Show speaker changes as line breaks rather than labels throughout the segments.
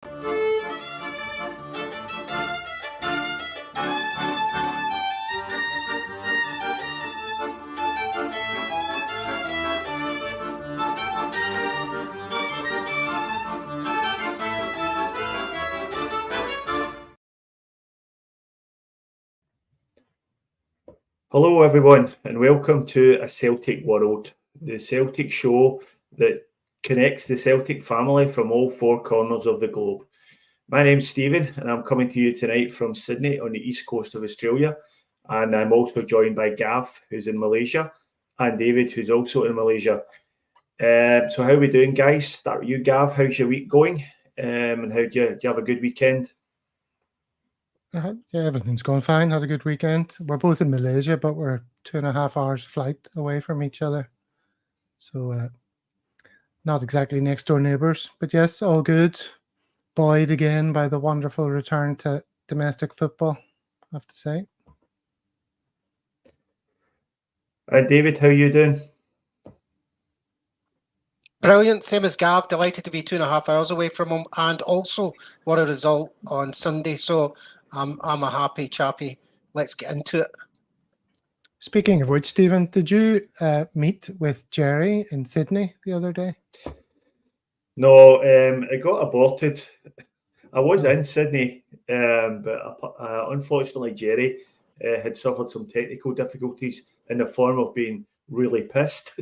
Hello everyone and welcome to A Celtic World, the Celtic show that connects the Celtic family from all four corners of the globe. My name's Stephen and I'm coming to you tonight from Sydney on the east coast of Australia, and I'm also joined by Gav, who's in Malaysia, and David, who's also in Malaysia. So how are we doing, guys? Start with you, Gav. How's your week going? And do you have a good weekend?
Yeah, everything's going fine. Had a good weekend. We're both in Malaysia, but we're 2.5 hours flight away from each other. So not exactly next door neighbours, but yes, all good. Buoyed again by the wonderful return to domestic football, I have to say.
David, how are you doing?
Brilliant, same as Gav. Delighted to be 2.5 hours away from him, and also what a result on Sunday. So I'm a happy chappy. Let's get into it.
Speaking of which, Stephen, did you meet with Jerry in Sydney the other day?
No, it got aborted. I was in Sydney, but unfortunately Jerry had suffered some technical difficulties in the form of being really pissed.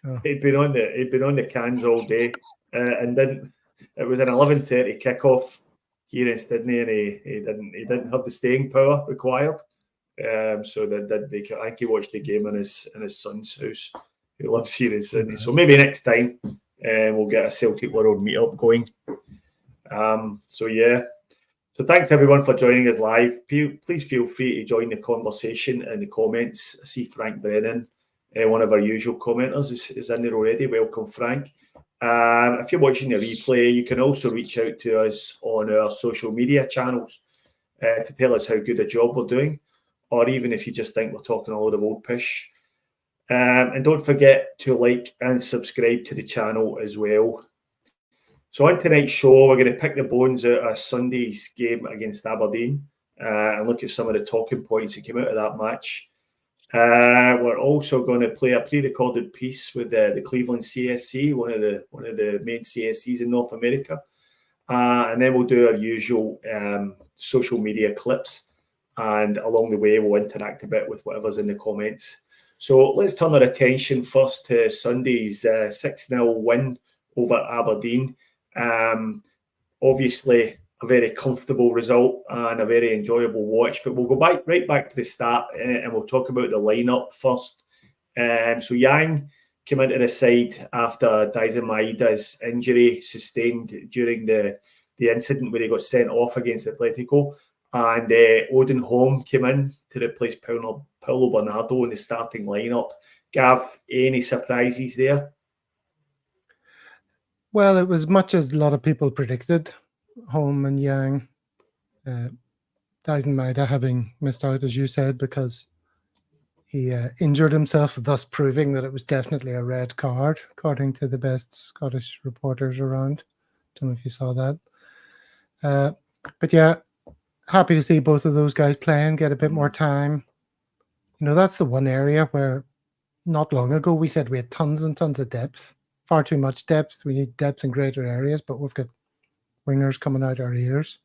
Oh. He'd been on the cans all day, and didn't. It was an 11:30 kickoff here in Sydney, and he didn't have the staying power required. So that did make it. I think he watched the game in his son's house, who lives here in Sydney. So maybe next time we'll get a Celtic World meetup going. So thanks everyone for joining us live. Please feel free to join the conversation in the comments. I see Frank Brennan, one of our usual commenters, is in there already. Welcome, Frank. If you're watching the replay, you can also reach out to us on our social media channels to tell us how good a job we're doing, or even if you just think we're talking a load of old pish. And don't forget to like and subscribe to the channel as well. So on tonight's show, we're going to pick the bones out of Sunday's game against Aberdeen and look at some of the talking points that came out of that match. We're also going to play a pre-recorded piece with the Cleveland CSC, one of the main CSCs in North America, and then we'll do our usual social media clips. And along the way, we'll interact a bit with whatever's in the comments. So let's turn our attention first to Sunday's 6-0 win over Aberdeen. Obviously, a very comfortable result and a very enjoyable watch. But we'll go right back to the start and we'll talk about the lineup first. So Yang came into the side after Daizen Maeda's injury sustained during the incident where he got sent off against Atletico. And Odin Holm came in to replace Paulo Bernardo in the starting lineup. Gav, any surprises there?
Well, it was much as a lot of people predicted. Holm and Yang, Daizen Maeda having missed out, as you said, because he injured himself, thus proving that it was definitely a red card, according to the best Scottish reporters around. Don't know if you saw that. But yeah, happy to see both of those guys playing, get a bit more time. You know, that's the one area where not long ago we said we had tons and tons of depth, far too much depth. We need depth in greater areas, but we've got wingers coming out our ears.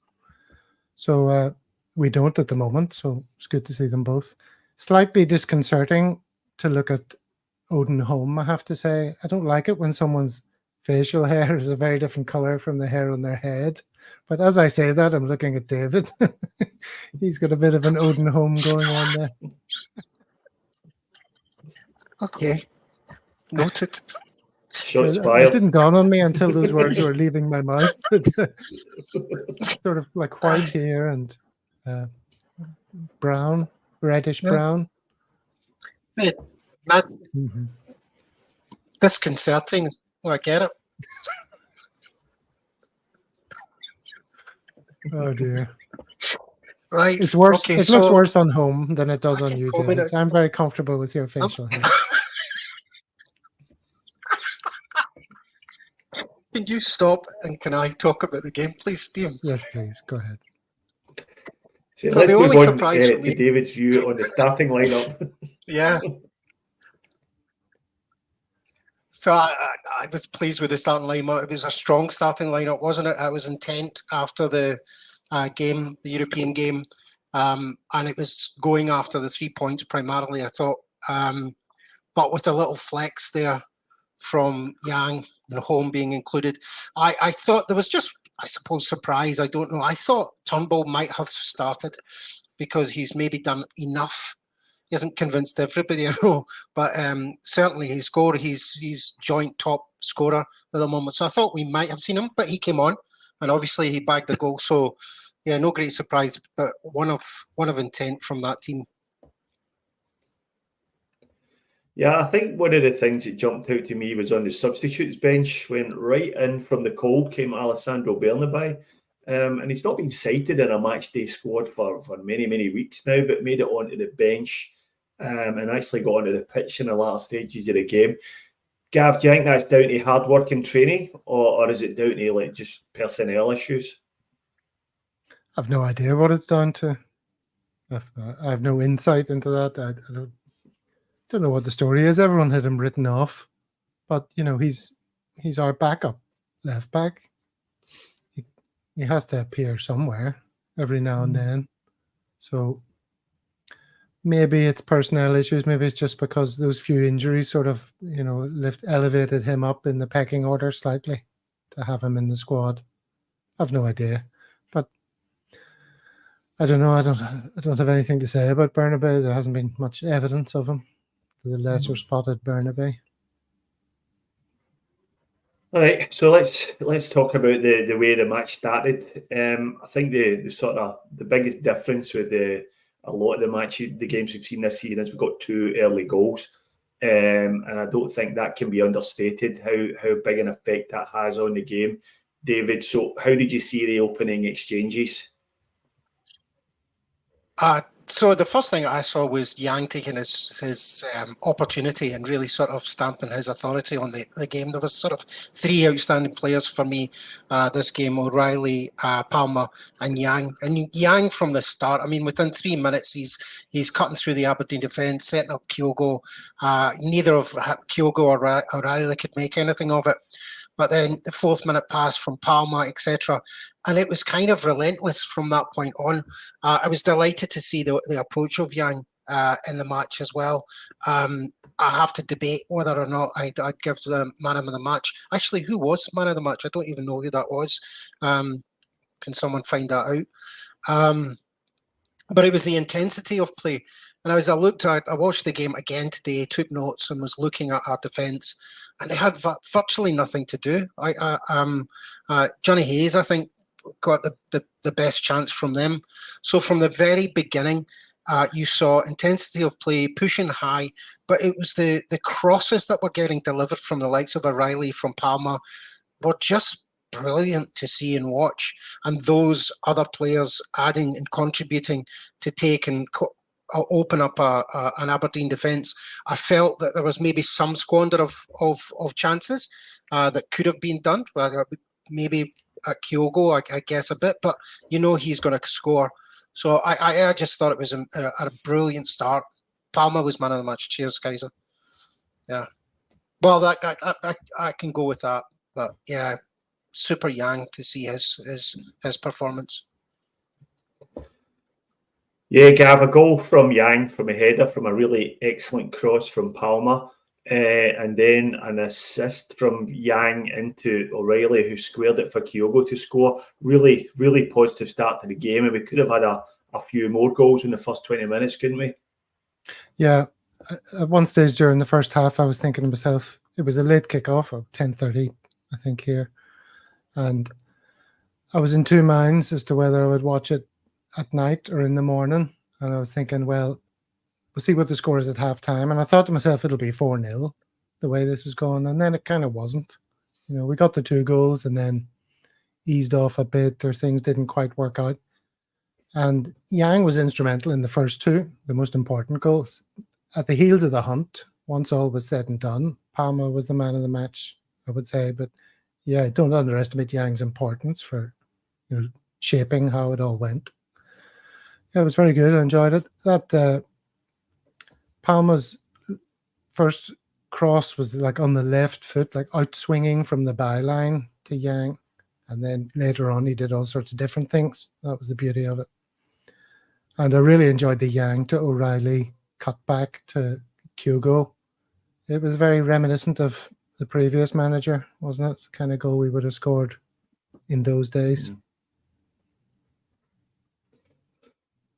So we don't at the moment, so it's good to see them both. Slightly disconcerting to look at Odin Holm, I have to say. I don't like it when someone's facial hair is a very different colour from the hair on their head. But as I say that, I'm looking at David. He's got a bit of an Odin Holm going on there.
Okay. Noted.
It didn't dawn on me until those words were leaving my mouth. Sort of like white hair and brown, reddish brown.
Not disconcerting. Well, I get it.
Oh dear.
Right.
It's worse. Okay, it looks worse on Home than it does on you, David. I'm very comfortable with your facial hair.
Can you stop and can I talk about the game, please, Steve?
Yes, please. Go ahead.
So
So
let's
the
move
only
on
surprise for
to
me-
David's view on the starting lineup.
Yeah. So I was pleased with the starting lineup. It was a strong starting lineup, wasn't it? It was intent after the game, the European game, and it was going after the 3 points primarily, I thought. But with a little flex there from Yang, the home being included, I thought there was just, I suppose, surprise. I don't know. I thought Turnbull might have started because he's maybe done enough. He hasn't convinced everybody, I know, but certainly he scored. He's joint top scorer at the moment. So I thought we might have seen him, but he came on, and obviously he bagged the goal. So yeah, no great surprise, but one of intent from that team.
Yeah, I think one of the things that jumped out to me was on the substitutes bench when right in from the cold came Alessandro Bernabei. And he's not been cited in a matchday squad for many, many weeks now, but made it onto the bench and actually got onto the pitch in the last stages of the game. Gav, do you think that's down to hard work and training, or is it down to like just personnel issues?
I've no idea what it's down to. I have no insight into that. I don't know what the story is. Everyone had him written off, but you know he's our backup left back. He has to appear somewhere every now and then. So maybe it's personnel issues. Maybe it's just because those few injuries sort of, elevated him up in the pecking order slightly to have him in the squad. I've no idea. But I don't know. I don't have anything to say about Bernabei. There hasn't been much evidence of him. The lesser spotted Bernabei.
All right, so let's talk about the way the match started. I think the biggest difference with a lot of the games we've seen this season is we've got 2 early goals, and I don't think that can be understated how big an effect that has on the game, David. So how did you see the opening exchanges?
So the first thing I saw was Yang taking his opportunity and really sort of stamping his authority on the game. There was sort of 3 outstanding players for me this game: O'Reilly, Palmer, and Yang. And Yang from the start, I mean, within 3 minutes, he's cutting through the Aberdeen defence, setting up Kyogo. Neither of Kyogo or O'Reilly could make anything of it. But then the 4th minute pass from Palmer, etc. And it was kind of relentless from that point on. I was delighted to see the approach of Yang in the match as well. I have to debate whether or not I'd give the man of the match. Actually, who was man of the match? I don't even know who that was. Can someone find that out? But it was the intensity of play. And as I watched the game again today, took notes and was looking at our defence, and they had virtually nothing to do. Johnny Hayes, I think, got the best chance from them. So from the very beginning, you saw intensity of play, pushing high, but it was the crosses that were getting delivered from the likes of O'Reilly, from Palmer, were just brilliant to see and watch. And those other players adding and contributing to take and open up an Aberdeen defence. I felt that there was maybe some squander of chances that could have been done. Maybe at Kyogo, I guess a bit, but he's going to score. So I just thought it was a brilliant start. Palmer was man of the match. Cheers, Kaiser. Yeah. Well, that I can go with that. But yeah, super Yang to see his performance.
Yeah, Gav, a goal from Yang from a header from a really excellent cross from Palmer, and then an assist from Yang into O'Reilly, who squared it for Kyogo to score. Really, really positive start to the game, and we could have had a few more goals in the first 20 minutes, couldn't we?
Yeah, at one stage during the first half, I was thinking to myself, it was a late kickoff, or 10:30, I think, here, and I was in 2 minds as to whether I would watch it at night or in the morning. And I was thinking, well, we'll see what the score is at halftime. And I thought to myself, it'll be 4-0 the way this is going. And then it kind of wasn't. We got the 2 goals and then eased off a bit, or things didn't quite work out. And Yang was instrumental in the first 2, the most important goals. At the heels of the hunt, once all was said and done, Palmer was the man of the match, I would say. But yeah, don't underestimate Yang's importance for shaping how it all went. Yeah, it was very good. I enjoyed it. That Palma's first cross was like on the left foot, like out swinging from the byline to Yang. And then later on, he did all sorts of different things. That was the beauty of it. And I really enjoyed the Yang to O'Reilly cutback to Kyogo. It was very reminiscent of the previous manager, wasn't it? The kind of goal we would have scored in those days.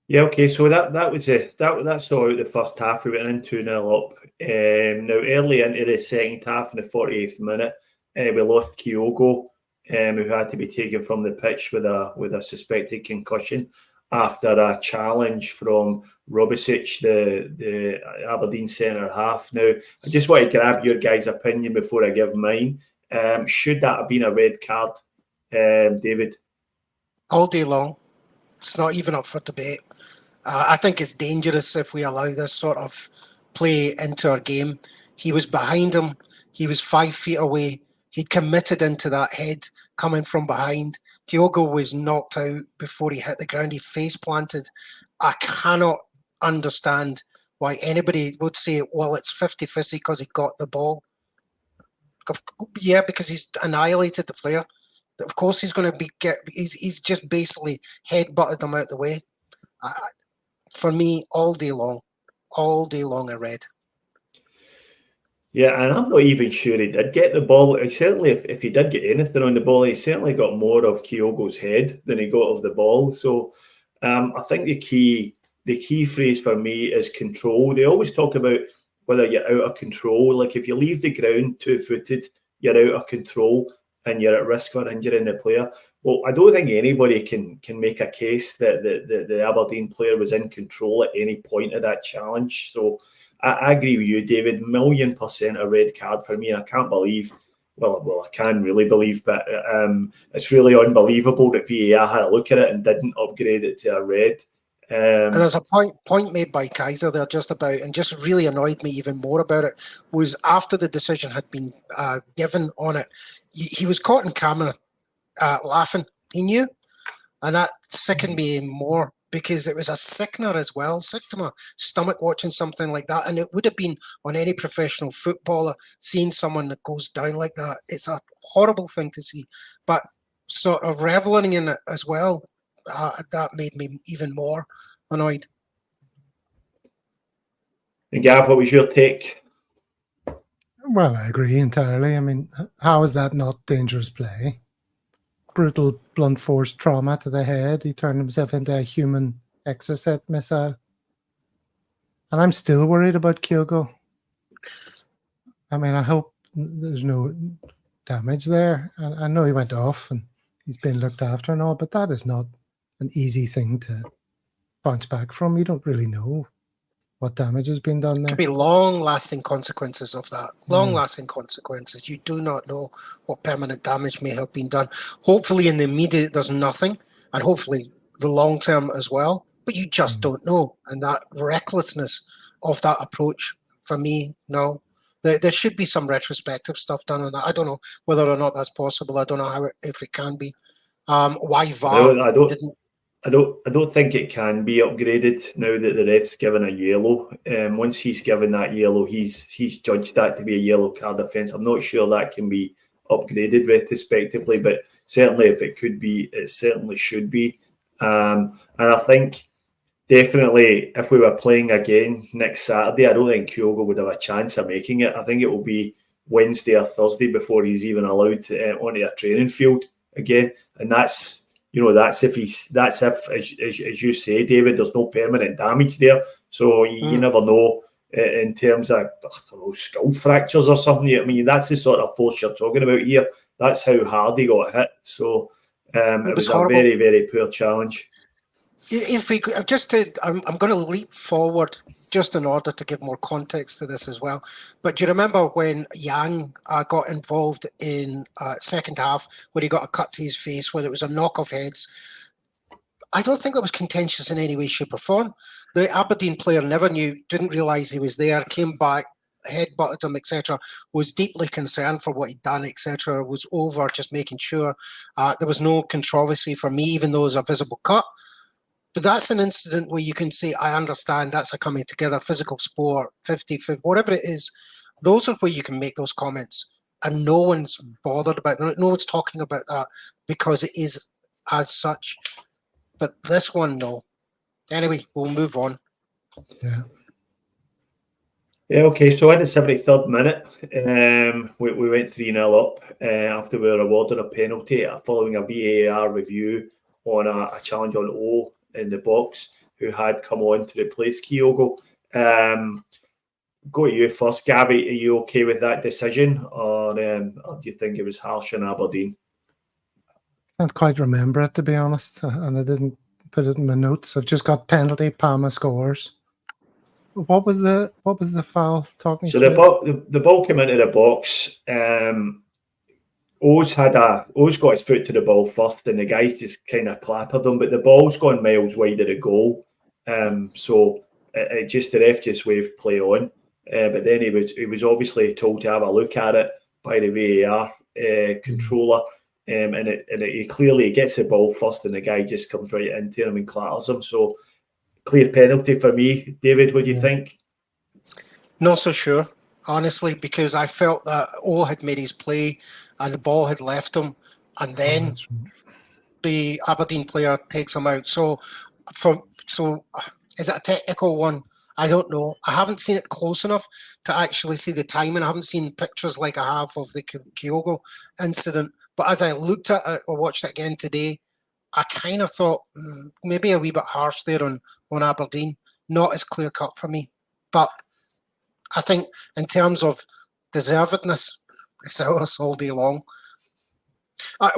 Yeah, okay, so that was it. That saw out the first half. We went in 2-0 up. Now, early into the second half, in the 48th minute, we lost Kyogo, who had to be taken from the pitch with a suspected concussion after a challenge from Robisic, the Aberdeen centre half. Now, I just want to grab your guys' opinion before I give mine. Should that have been a red card, David?
All day long. It's not even up for debate. I think it's dangerous if we allow this sort of play into our game. He was behind him. He was 5 feet away. He'd committed into that head coming from behind. Kyogo was knocked out before he hit the ground. He face planted. I cannot understand why anybody would say, well, it's 50-50 because he got the ball. Yeah, because he's annihilated the player. Of course he's going to he's just basically head-butted them out the way. For me, all day long I read.
Yeah, and I'm not even sure he did get the ball. He certainly, if he did get anything on the ball, he certainly got more of Kyogo's head than he got of the ball. So I think the key phrase for me is control. They always talk about whether you're out of control. Like if you leave the ground 2-footed, you're out of control and you're at risk for injuring the player. Well, I don't think anybody can make a case that the Aberdeen player was in control at any point of that challenge. So I agree with you, David. 1,000,000% a red card for me. And I can't believe, well, I can really believe, but it's really unbelievable that VAR had a look at it and didn't upgrade it to a red.
And there's a point made by Kaiser there just about, and just really annoyed me even more about it, was after the decision had been given on it, he was caught in camera laughing. He knew, and that sickened me more because it was a sickener as well. Sick to my stomach watching something like that, and it would have been on any professional footballer seeing someone that goes down like that. It's a horrible thing to see, but sort of reveling in it as well. That made me even more annoyed.
And Gav, what was your take?
Well, I agree entirely. I mean, how is that not dangerous play? Brutal blunt force trauma to the head. He turned himself into a human exocet missile. And I'm still worried about Kyogo. I mean, I hope there's no damage there. I know he went off and he's been looked after and all, but that is not an easy thing to bounce back from. You don't really know what damage has been done there.
Could be long-lasting consequences of that. Long-lasting consequences. You do not know what permanent damage may have been done. Hopefully in the immediate there's nothing, and hopefully the long-term as well, but you just don't know. And that recklessness of that approach, for me, no. There should be some retrospective stuff done on that. I don't know whether or not that's possible. I don't know if it can be. Why VAR didn't...
I don't think it can be upgraded now that the ref's given a yellow. Once he's given that yellow, he's judged that to be a yellow card offence. I'm not sure that can be upgraded retrospectively, but certainly if it could be, it certainly should be. And I think definitely if we were playing again next Saturday, I don't think Kyogo would have a chance of making it. I think it will be Wednesday or Thursday before he's even allowed to onto a training field again, and that's if, as you say, David, there's no permanent damage there. So you never know in terms of, skull fractures or something. I mean, that's the sort of force you're talking about here. That's how hard he got hit. So it was a very, very poor challenge.
If we I'm going to leap forward just in order to give more context to this as well. But do you remember when Yang got involved in second half, where he got a cut to his face, where it was a knock of heads? I don't think that was contentious in any way, shape or form. The Aberdeen player didn't realise he was there, came back headbutted him, etc., was deeply concerned for what he'd done, etc., was over just making sure there was no controversy for me, even though it was a visible cut. But that's an incident where you can say, I understand that's a coming together, physical sport, 50-50, whatever it is. Those are where you can make those comments. And no one's bothered about it. No one's talking about that because it is as such. But this one, no. Anyway, we'll move on.
Yeah.
Yeah, okay. So in the 73rd minute, we went 3-0 up after we were awarded a penalty following a VAR review on a challenge on O in the box, who had come on to replace Kyogo. Go to you first, Gabby. Are you okay with that decision, or do you think it was harsh on Aberdeen?
I can't quite remember it, to be honest, and I didn't put it in my notes. I've just got penalty, Palma scores. What was the foul talking?
So the ball came into the box. O's got his foot to the ball first, and the guys just kind of clattered him. But the ball's gone miles wide of the goal, so the ref just waved play on. But then he was obviously told to have a look at it by the VAR controller, and he clearly gets the ball first, and the guy just comes right into him and clatters him. So clear penalty for me. David, what do you think?
Not so sure, honestly, because I felt that O had made his play and the ball had left him, and then the Aberdeen player takes him out. So is it a technical one? I don't know. I haven't seen it close enough to actually see the timing. I haven't seen pictures like I have of the Kyogo incident. But as I looked at it or watched it again today, I kind of thought maybe a wee bit harsh there on Aberdeen. Not as clear cut for me. But I think in terms of deservedness, it's ours all day long.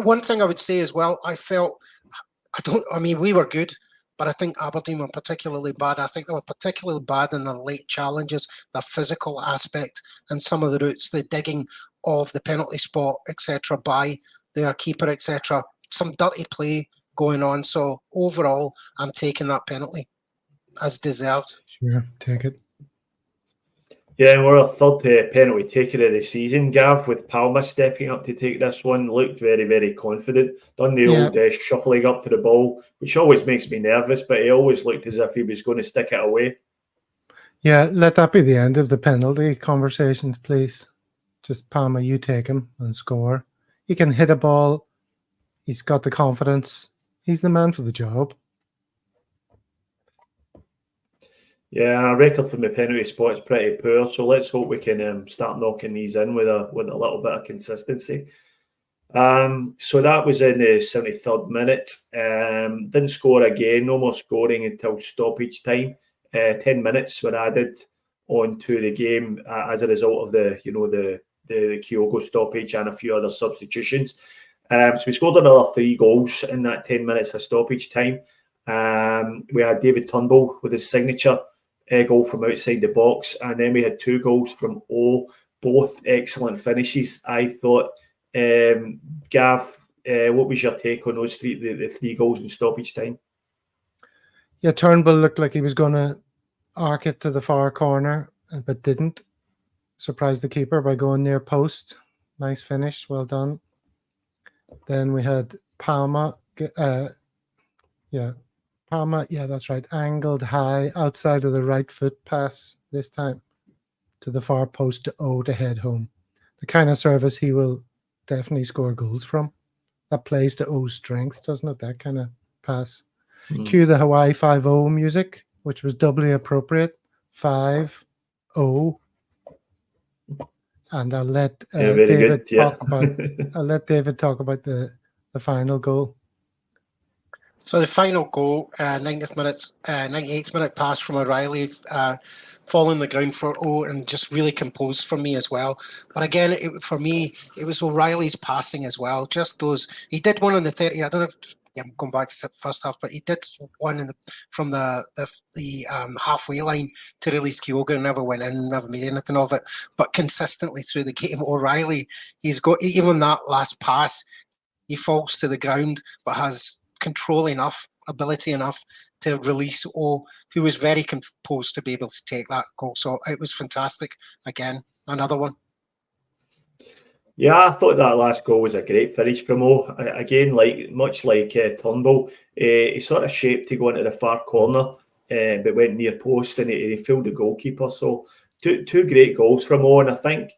One thing I would say as well, we were good, but I think Aberdeen were particularly bad. I think they were particularly bad in the late challenges, the physical aspect, and some of the routes, the digging of the penalty spot, etc., by their keeper, etc. Some dirty play going on. So overall, I'm taking that penalty as deserved.
Sure, take it.
Yeah, we're a third penalty taker of the season, Gav, with Palma stepping up to take this one. Looked very, very confident. Done the old shuffling up to the ball, which always makes me nervous, but he always looked as if he was going to stick it away.
Yeah, let that be the end of the penalty conversations, please. Just Palma, you take him and score. He can hit a ball. He's got the confidence. He's the man for the job.
Yeah, our record from the penalty spot is pretty poor, so let's hope we can start knocking these in with a little bit of consistency. So that was in the 73rd minute. Didn't score again, no more scoring until stoppage time. 10 minutes were added onto the game as a result of the Kyogo stoppage and a few other substitutions. So we scored another 3 goals in that 10 minutes of stoppage time. We had David Turnbull with his signature goal from outside the box, and then we had 2 goals from O, both excellent finishes, I thought. Gav, what was your take on those the 3 goals in stoppage time?
Yeah, Turnbull looked like he was going to arc it to the far corner, but didn't. Surprised the keeper by going near post. Nice finish, well done. Then we had Palma. Palma, yeah, that's right. Angled high outside of the right foot pass this time to the far post to O to head home. The kind of service he will definitely score goals from. That plays to O's strength, doesn't it? That kind of pass. Cue the Hawaii 5-0 music, which was doubly appropriate. 5-0. And I'll let David talk about. I'll let David talk about the final goal.
So the final goal, 98th minute pass from O'Reilly, falling the ground for O and just really composed for me as well. But again, for me, it was O'Reilly's passing as well. Just those, he did one on the 30. I don't know if I'm going back to the first half, but he did one from the halfway line to release Kyogo and never went in, never made anything of it. But consistently through the game, O'Reilly, he's got, even that last pass, he falls to the ground, but has control enough, ability enough to release O, who was very composed to be able to take that goal. So it was fantastic. Again, another one.
Yeah, I thought that last goal was a great finish from O. Again, much like Turnbull, he sort of shaped to go into the far corner, but went near post and he fooled the goalkeeper. So two great goals from O, and I think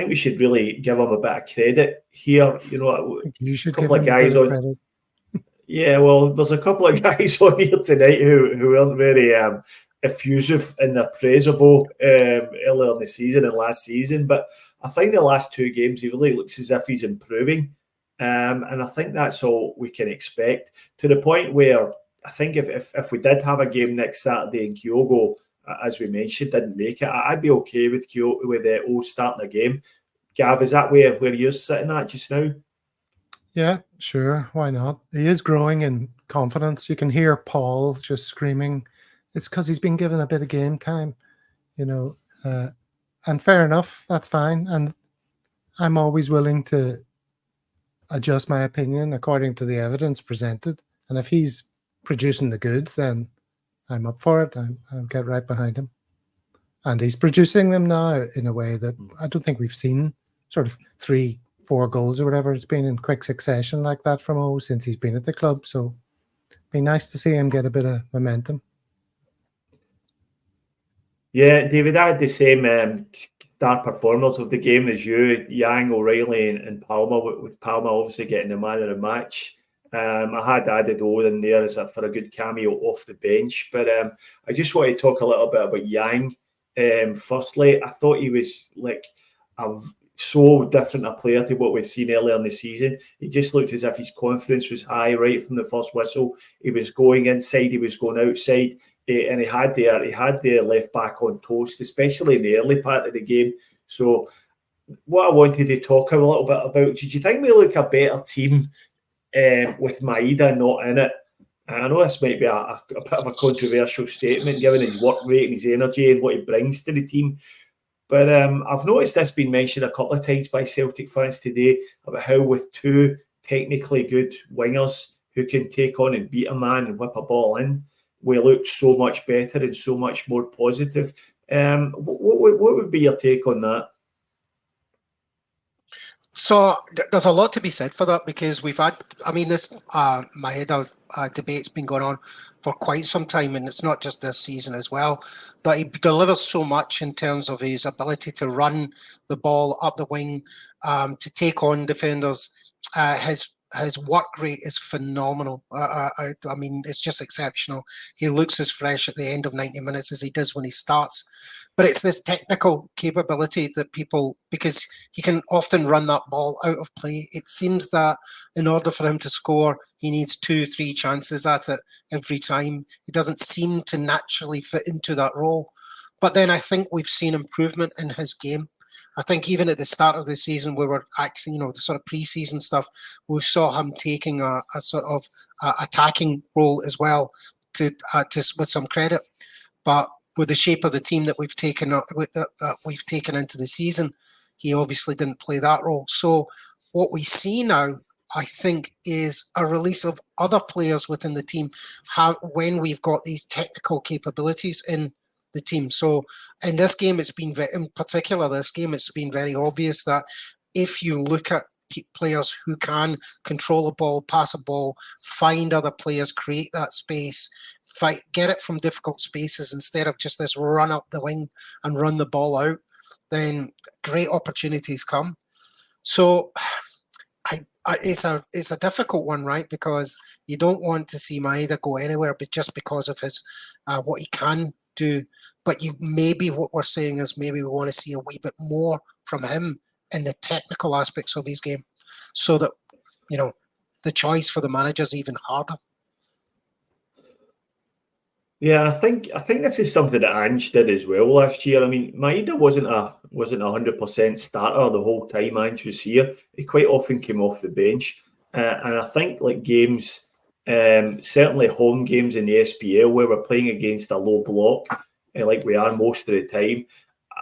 we should really give him a bit of credit here. You know,
you should
a couple
give
of guys on.
Credit.
Yeah, well, there's a couple of guys on here tonight who aren't very effusive in their praise of O earlier in the season and last season, but I think the last two games he really looks as if he's improving, and I think that's all we can expect, to the point where I think if we did have a game next Saturday and Kyogo, as we mentioned, didn't make it, I'd be okay with O starting a game. Gav, is that where you're sitting at just now?
Yeah, sure. Why not? He is growing in confidence. You can hear Paul just screaming. It's because he's been given a bit of game time, you know, and fair enough. That's fine. And I'm always willing to adjust my opinion according to the evidence presented. And if he's producing the goods, then I'm up for it. I'll get right behind him. And he's producing them now in a way that I don't think we've seen, sort of 3-4 goals or whatever. It's been in quick succession like that from O since he's been at the club. So it'd be nice to see him get a bit of momentum.
Yeah, David, I had the same star performers of the game as you, Yang, O'Reilly and Palmer, with Palmer obviously getting the man of the match. I had added Owen there for a good cameo off the bench, but I just want to talk a little bit about Yang. Firstly, I thought he was like so different a player to what we've seen earlier in the season. He just looked as if his confidence was high right from the first whistle. He was going inside, he was going outside, and he had the left back on toast, especially in the early part of the game. So what I wanted to talk a little bit about, did you think we look a better team with Maeda not in it? And I know this might be a bit of a controversial statement given his work rate and his energy and what he brings to the team, but I've noticed this being mentioned a couple of times by Celtic fans today about how with two technically good wingers who can take on and beat a man and whip a ball in, we look so much better and so much more positive. What would be your take on that?
So there's a lot to be said for that, because we've had, I mean, this Maeda debate's been going on for quite some time, and it's not just this season as well, but he delivers so much in terms of his ability to run the ball up the wing, to take on defenders. His work rate is phenomenal. I mean, it's just exceptional. He looks as fresh at the end of 90 minutes as he does when he starts. But it's this technical capability that people, because he can often run that ball out of play. It seems that in order for him to score, he needs 2-3 chances at it every time. He doesn't seem to naturally fit into that role. But then I think we've seen improvement in his game. I think even at the start of the season, we were actually, the sort of pre-season stuff, we saw him taking a sort of attacking role as well, to with some credit. But with the shape of the team that we've taken into the season, he obviously didn't play that role. So what we see now, I think, is a release of other players within the team when we've got these technical capabilities in the team. So in this game, it's been very obvious that if you look at players who can control a ball, pass a ball, find other players, create that space, get it from difficult spaces instead of just this run up the wing and run the ball out, then great opportunities come. So it's a difficult one, right? Because you don't want to see Maeda go anywhere, but just because of his what he can do. But what we're saying is maybe we want to see a wee bit more from him in the technical aspects of his game, so that the choice for the manager is even harder.
Yeah, I think this is something that Ange did as well last year. I mean, Maeda wasn't a 100% starter the whole time Ange was here. He quite often came off the bench, and I think like games, certainly home games in the SPL where we're playing against a low block, like we are most of the time,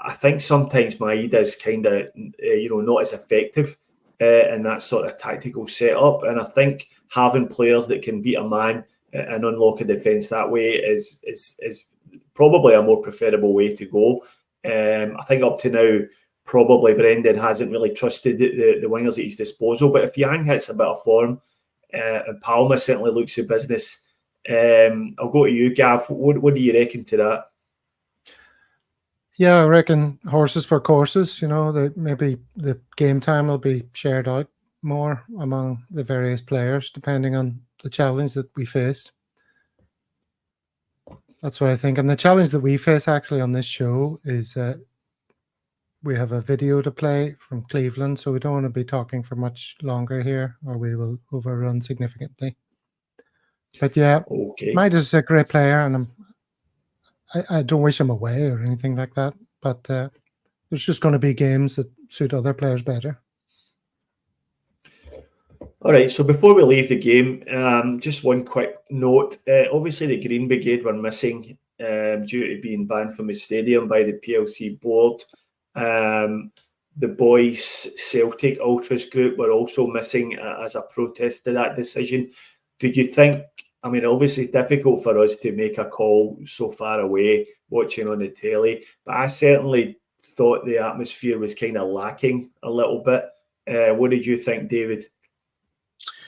I think sometimes Maeda is kind of not as effective in that sort of tactical setup. And I think having players that can beat a man and unlock a defence that way is probably a more preferable way to go. I think up to now, probably Brendan hasn't really trusted the wingers at his disposal. But if Yang hits a bit of form, and Palmer certainly looks at business, I'll go to you, Gav. What do you reckon to that?
Yeah, I reckon horses for courses. That maybe the game time will be shared out more among the various players, depending on the challenge that we face. That's what I think. And the challenge that we face actually on this show is we have a video to play from Cleveland, so we don't want to be talking for much longer here, or we will overrun significantly. But yeah,
okay.
Midas is a great player, and I don't wish him away or anything like that. But there's just going to be games that suit other players better.
All right, so before we leave the game, just one quick note. Obviously, the Green Brigade were missing due to being banned from the stadium by the PLC board. The boys Celtic Ultras group were also missing as a protest to that decision. Did you think, I mean, obviously difficult for us to make a call so far away watching on the telly, but I certainly thought the atmosphere was kind of lacking a little bit. What did you think, David?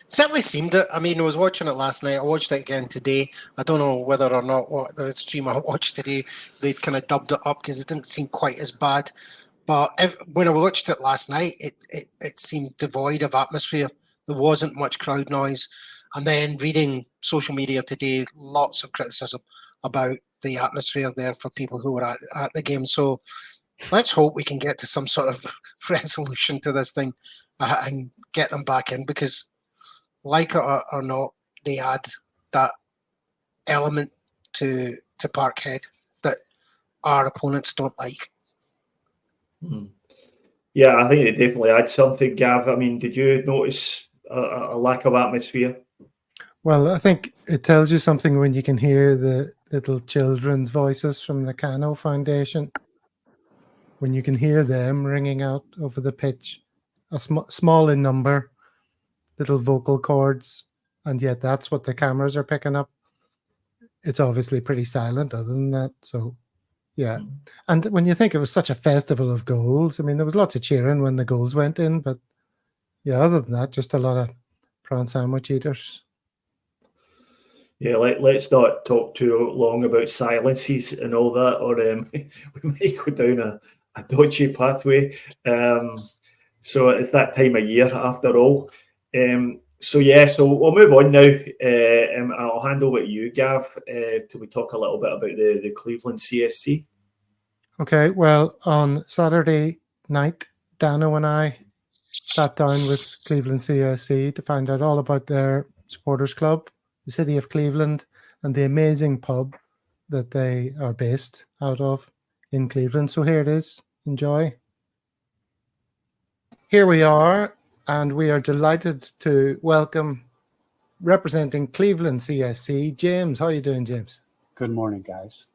Certainly seemed it. I mean, I was watching it last night. I watched it again today. I don't know whether or not what the stream I watched today, they'd kind of dubbed it up because it didn't seem quite as bad. But when I watched it last night, it seemed devoid of atmosphere. There wasn't much crowd noise. And then reading social media today, lots of criticism about the atmosphere there for people who were at the game. So let's hope we can get to some sort of resolution to this thing and get them back in, because like it or not, they add that element to Parkhead that our opponents don't like.
Yeah, I think it definitely adds something, Gav. I mean, did you notice a lack of atmosphere?
Well, I think it tells you something when you can hear the little children's voices from the Cano Foundation. When you can hear them ringing out over the pitch, small in number, little vocal cords, and yet that's what the cameras are picking up. It's obviously pretty silent other than that. So, yeah. And when you think it was such a festival of goals, I mean, there was lots of cheering when the goals went in, but yeah, other than that, just a lot of prawn sandwich eaters.
Yeah, let's not talk too long about silences and all that, or we might go down a dodgy pathway. So it's that time of year after all. So we'll move on now. I'll hand over to you, Gav, till we talk a little bit about the Cleveland CSC.
Okay, well, on Saturday night, Dano and I sat down with Cleveland CSC to find out all about their supporters club, the city of Cleveland, and the amazing pub that they are based out of in Cleveland. So here it is. Enjoy. Here we are, and we are delighted to welcome, representing Cleveland CSC, James. How are you doing, James?
Good morning, guys.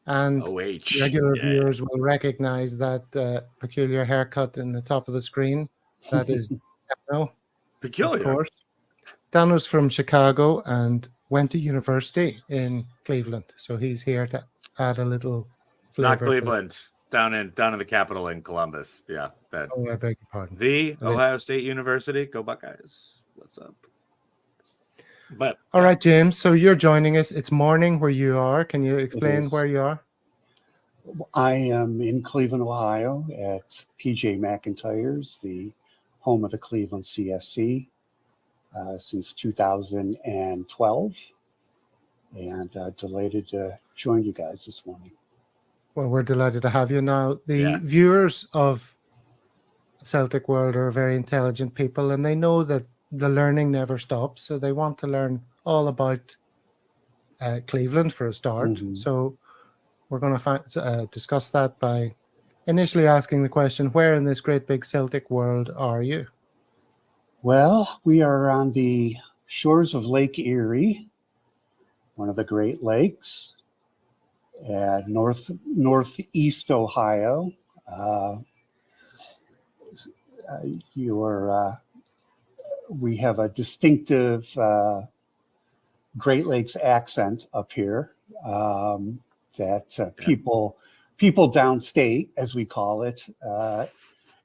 And regular viewers will recognize that peculiar haircut in the top of the screen. That is Dano,
peculiar,
of course. Dano's from Chicago and went to university in Cleveland, so he's here to add a little flavor.
Not Cleveland, down in the capital in Columbus. Yeah, that.
Oh, I beg your pardon.
The Ohio State University. Go Buckeyes! What's up? But
all right, James. So you're joining us. It's morning where you are. Can you explain where you are?
I am in Cleveland, Ohio, at PJ McIntyre's, the home of the Cleveland CSC, since 2012, and delighted to join you guys this morning.
Well, we're delighted to have you now. The viewers of Celtic World are very intelligent people, and they know that the learning never stops. So they want to learn all about Cleveland for a start. Mm-hmm. So we're going to discuss that by initially asking the question, where in this great big Celtic world are you?
Well, we are on the shores of Lake Erie, one of the Great Lakes, at northeast Ohio. You are we have a distinctive Great Lakes accent up here that people downstate, as we call it,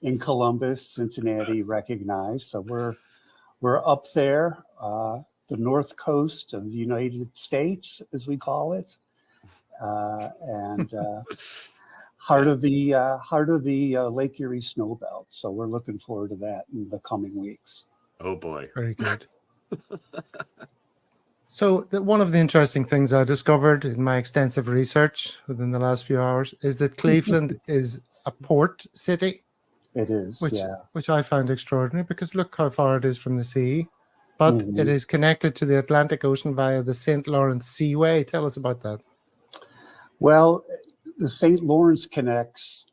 in Columbus, Cincinnati, recognize. So we're up there, the north coast of the United States, as we call it, and heart of the Lake Erie snowbelt. So we're looking forward to that in the coming weeks.
Oh boy,
Very good. So one of the interesting things I discovered in my extensive research within the last few hours is that Cleveland is a port city.
It is,
which I found extraordinary, because look how far it is from the sea, but it is connected to the Atlantic Ocean via the St. Lawrence Seaway. Tell us about that.
Well, the St. Lawrence connects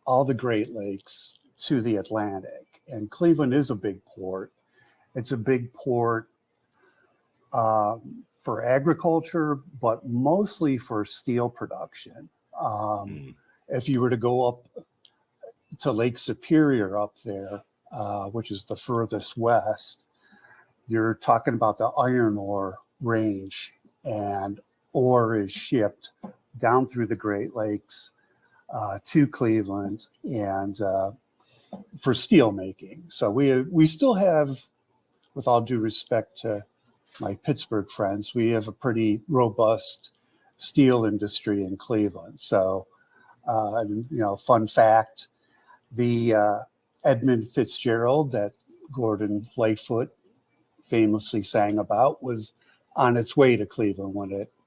all the Great Lakes to the Atlantic, and Cleveland is a big port. It's a big port for agriculture, but mostly for steel production. If you were to go up to Lake Superior up there, which is the furthest west, you're talking about the iron ore range, and ore is shipped down through the Great Lakes to Cleveland and for steel making. So we still have, with all due respect to my Pittsburgh friends, we have a pretty robust steel industry in Cleveland. So, fun fact, the Edmund Fitzgerald that Gordon Lightfoot famously sang about was on its way to Cleveland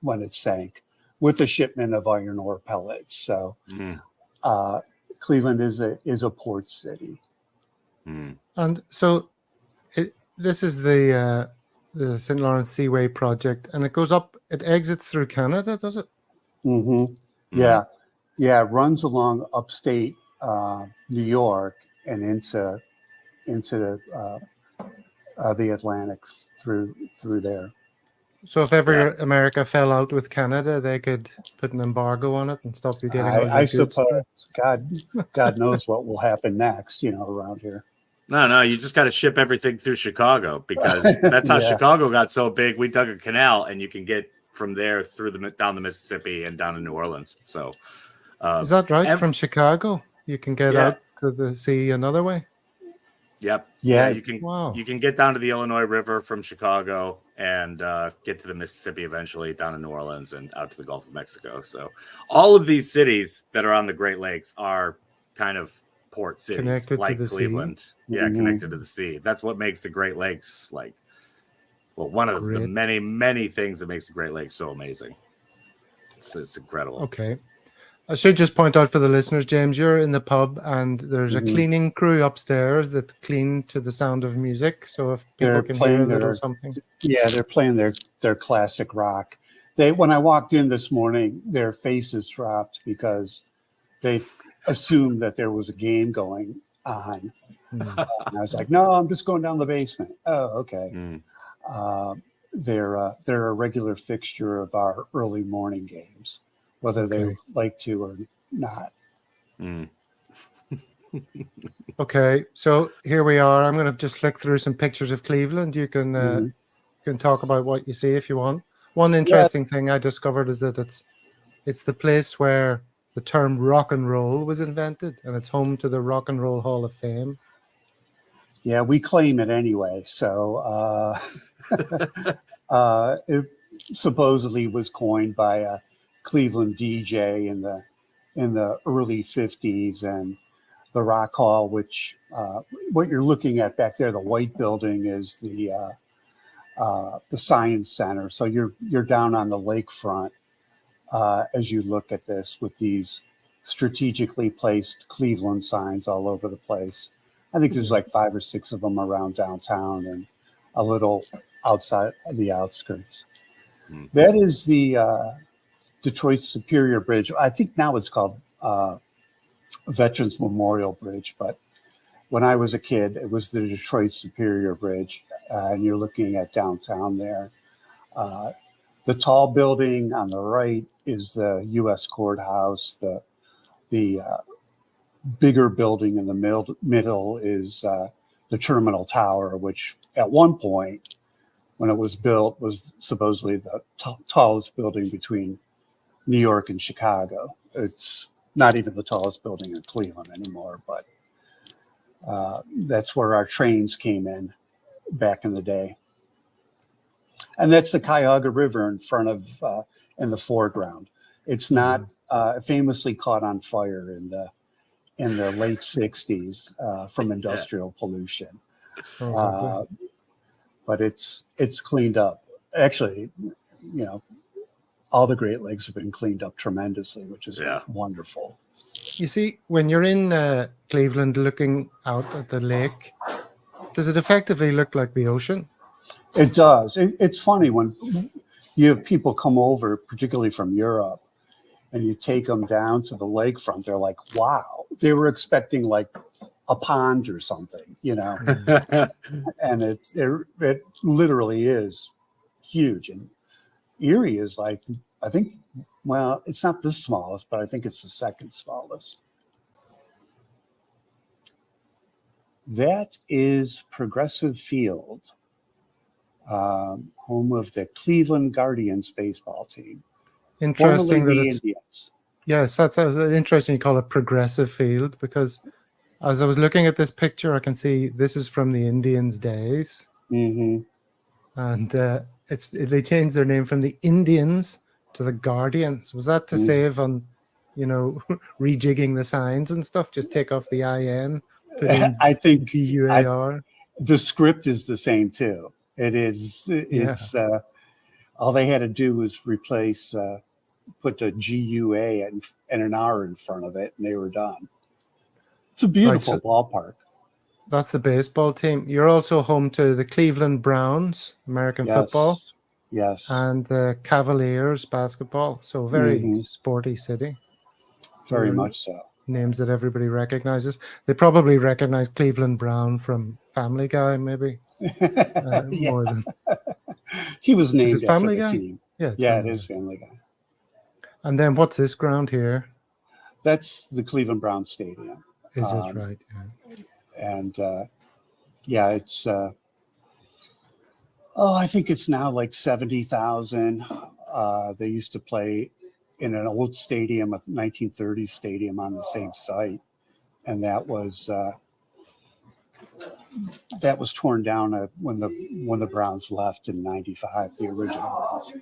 when it sank, with a shipment of iron ore pellets. So Cleveland is a port city.
And so this is the St. Lawrence Seaway project, and it exits through Canada, does it?
Yeah. It runs along upstate New York and into the Atlantic through there.
So if ever America fell out with Canada, they could put an embargo on it and stop you getting.
I suppose. God knows what will happen next. Around here.
No, you just got to ship everything through Chicago, because that's how Chicago got so big. We dug a canal, and you can get from there down the Mississippi and down to New Orleans. So
is that right? From Chicago, you can get out to the sea another way.
Yep.
Yeah.
You can. Wow. You can get down to the Illinois River from Chicago and get to the Mississippi eventually, down to New Orleans and out to the Gulf of Mexico. So all of these cities that are on the Great Lakes are kind of port cities,
connected
like
to the
Cleveland.
sea.
Yeah, connected to the sea. That's what makes the Great Lakes one of the many, many things that makes the Great Lakes so amazing. It's incredible.
Okay. I should just point out for the listeners, James, you're in the pub and there's a cleaning crew upstairs that clean to the sound of music. So if people can hear a little something.
Yeah, they're playing their classic rock. When I walked in this morning, their faces dropped because they assumed that there was a game going on. And I was like, no, I'm just going down the basement. Oh, okay. They're a regular fixture of our early morning games, whether they like to or not.
Okay, so here we are. I'm going to just flick through some pictures of Cleveland. You can talk about what you see if you want. One interesting thing I discovered is that it's the place where the term rock and roll was invented, and it's home to the Rock and Roll Hall of Fame.
Yeah, we claim it anyway. So it supposedly was coined by a Cleveland DJ in the early 50s, and the Rock Hall, which what you're looking at back there, the white building, is the Science Center. So you're down on the lakefront as you look at this, with these strategically placed Cleveland signs all over the place. I think there's like 5 or 6 of them around downtown and a little outside the outskirts. That is the Detroit Superior Bridge. I think now it's called Veterans Memorial Bridge, but when I was a kid, it was the Detroit Superior Bridge, and you're looking at downtown there. The tall building on the right is the U.S. Courthouse. The bigger building in the middle is the Terminal Tower, which at one point, when it was built, was supposedly the tallest building between New York and Chicago. It's not even the tallest building in Cleveland anymore, but that's where our trains came in back in the day. And that's the Cuyahoga River in front of, in the foreground. It's not famously caught on fire in the late 60s from industrial pollution. But it's cleaned up. Actually, you know, all the Great Lakes have been cleaned up tremendously, which is wonderful.
You see, when you're in Cleveland looking out at the lake, does it effectively look like the ocean?
It does. It's funny when you have people come over, particularly from Europe, and you take them down to the lakefront. They're like, wow. They were expecting like a pond or something, you know. And it literally is huge. And Erie is like, I think, well, it's not the smallest, but I think it's the second smallest. That is Progressive Field, home of the Cleveland Guardians baseball team.
Interesting that
formerly
it's
the Indians.
yes, that's interesting. You call it Progressive Field because as I was looking at this picture, I can see this is from the Indians' days,
Mm-hmm.
and they changed their name from the Indians to the Guardians. Was that to save on, you know, rejigging the signs and stuff? Just take off the IN, put in
I think
BUAR.
the script is the same too. It is. It's all they had to do was replace, put a GUA and an R in front of it, and they were done. It's a beautiful ballpark.
That's the baseball team. You're also home to the Cleveland Browns, American football.
Yes.
And the Cavaliers basketball. So very sporty city.
Very much so.
Names that everybody recognizes. They probably recognize Cleveland Brown from Family Guy, maybe. More than
he was named after
Family
the
Guy?
team.
Yeah,
it is Family Guy.
And then what's this ground here?
That's the Cleveland Browns Stadium.
Is it right? Yeah.
And it's I think it's now like 70,000. They used to play in an old stadium, a 1930s stadium on the same site, and that was torn down when the Browns left in '95. The original Browns.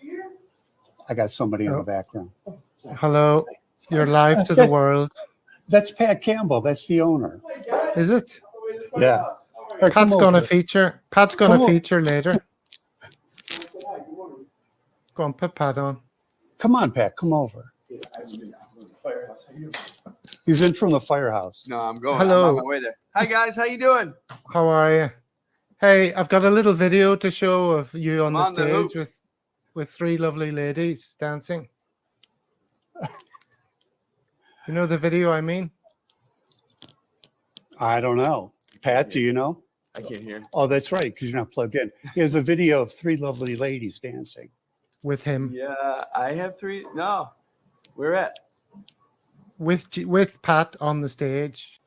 I got somebody in the background.
Hello, you're live to the world.
That's Pat Campbell. That's the owner.
Is it?
Yeah.
Pat's going to feature. Pat's going to feature later. Go on, put Pat on.
Come on, Pat. Come over. He's in from the firehouse.
No, I'm going.
Hello.
I'm on my way there. Hi guys, how you doing?
How are you? Hey, I've got a little video to show of you on the
On the
stage
hoops.
with three lovely ladies dancing. You know the video I mean?
I don't know. Pat, do you know?
I can't hear.
Oh, that's right, because you're not plugged in. Here's a video of three lovely ladies dancing.
With him.
Yeah, I have three. No, where at?
With Pat on the stage.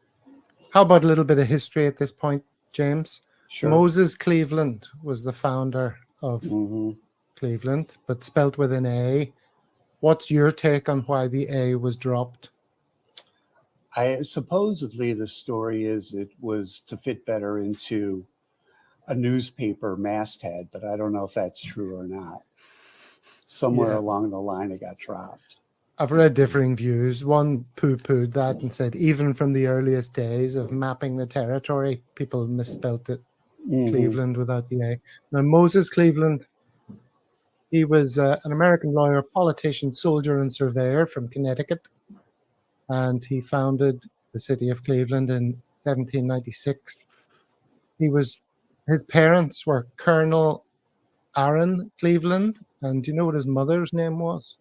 How about a little bit of history at this point, James?
Sure.
Moses Cleveland was the founder of Cleveland, but spelt with an A. What's your take on why the A was dropped?
Supposedly the story is it was to fit better into a newspaper masthead, but I don't know if that's true or not. Somewhere along the line it got dropped.
I've read differing views. One poo-pooed that and said even from the earliest days of mapping the territory, people misspelt it. Cleveland without the A. Now, Moses Cleveland, he was an American lawyer, politician, soldier, and surveyor from Connecticut. And he founded the city of Cleveland in 1796. His parents were Colonel Aaron Cleveland. And do you know what his mother's name was?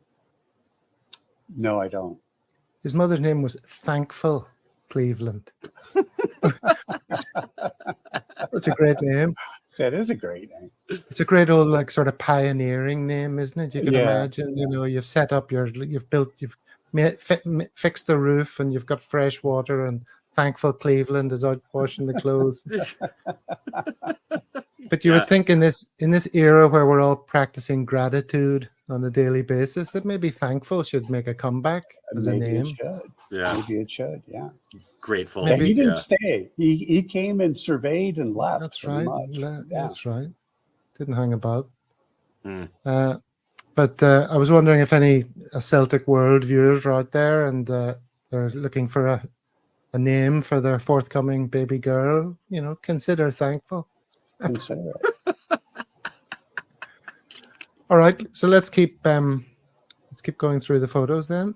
No, I don't.
His mother's name was Thankful Cleveland. Such a great name.
That is a great name.
It's a great old, like, sort of pioneering name, isn't it? You can imagine, you know, you've set up you've fixed the roof and you've got fresh water and Thankful Cleveland is out washing the clothes. But you would think in this era where we're all practicing gratitude on a daily basis, that maybe thankful should make a comeback as
Maybe
a name.
it should.
Yeah,
Maybe it should. Yeah.
grateful.
Maybe-
He didn't stay. He came and surveyed and left.
That's
pretty
right.
much.
That's right. Didn't hang about.
Hmm.
But I was wondering if any A Celtic World viewers are out there and they're looking for a name for their forthcoming baby girl. Consider thankful.
Consider it.
All right, so let's keep going through the photos then.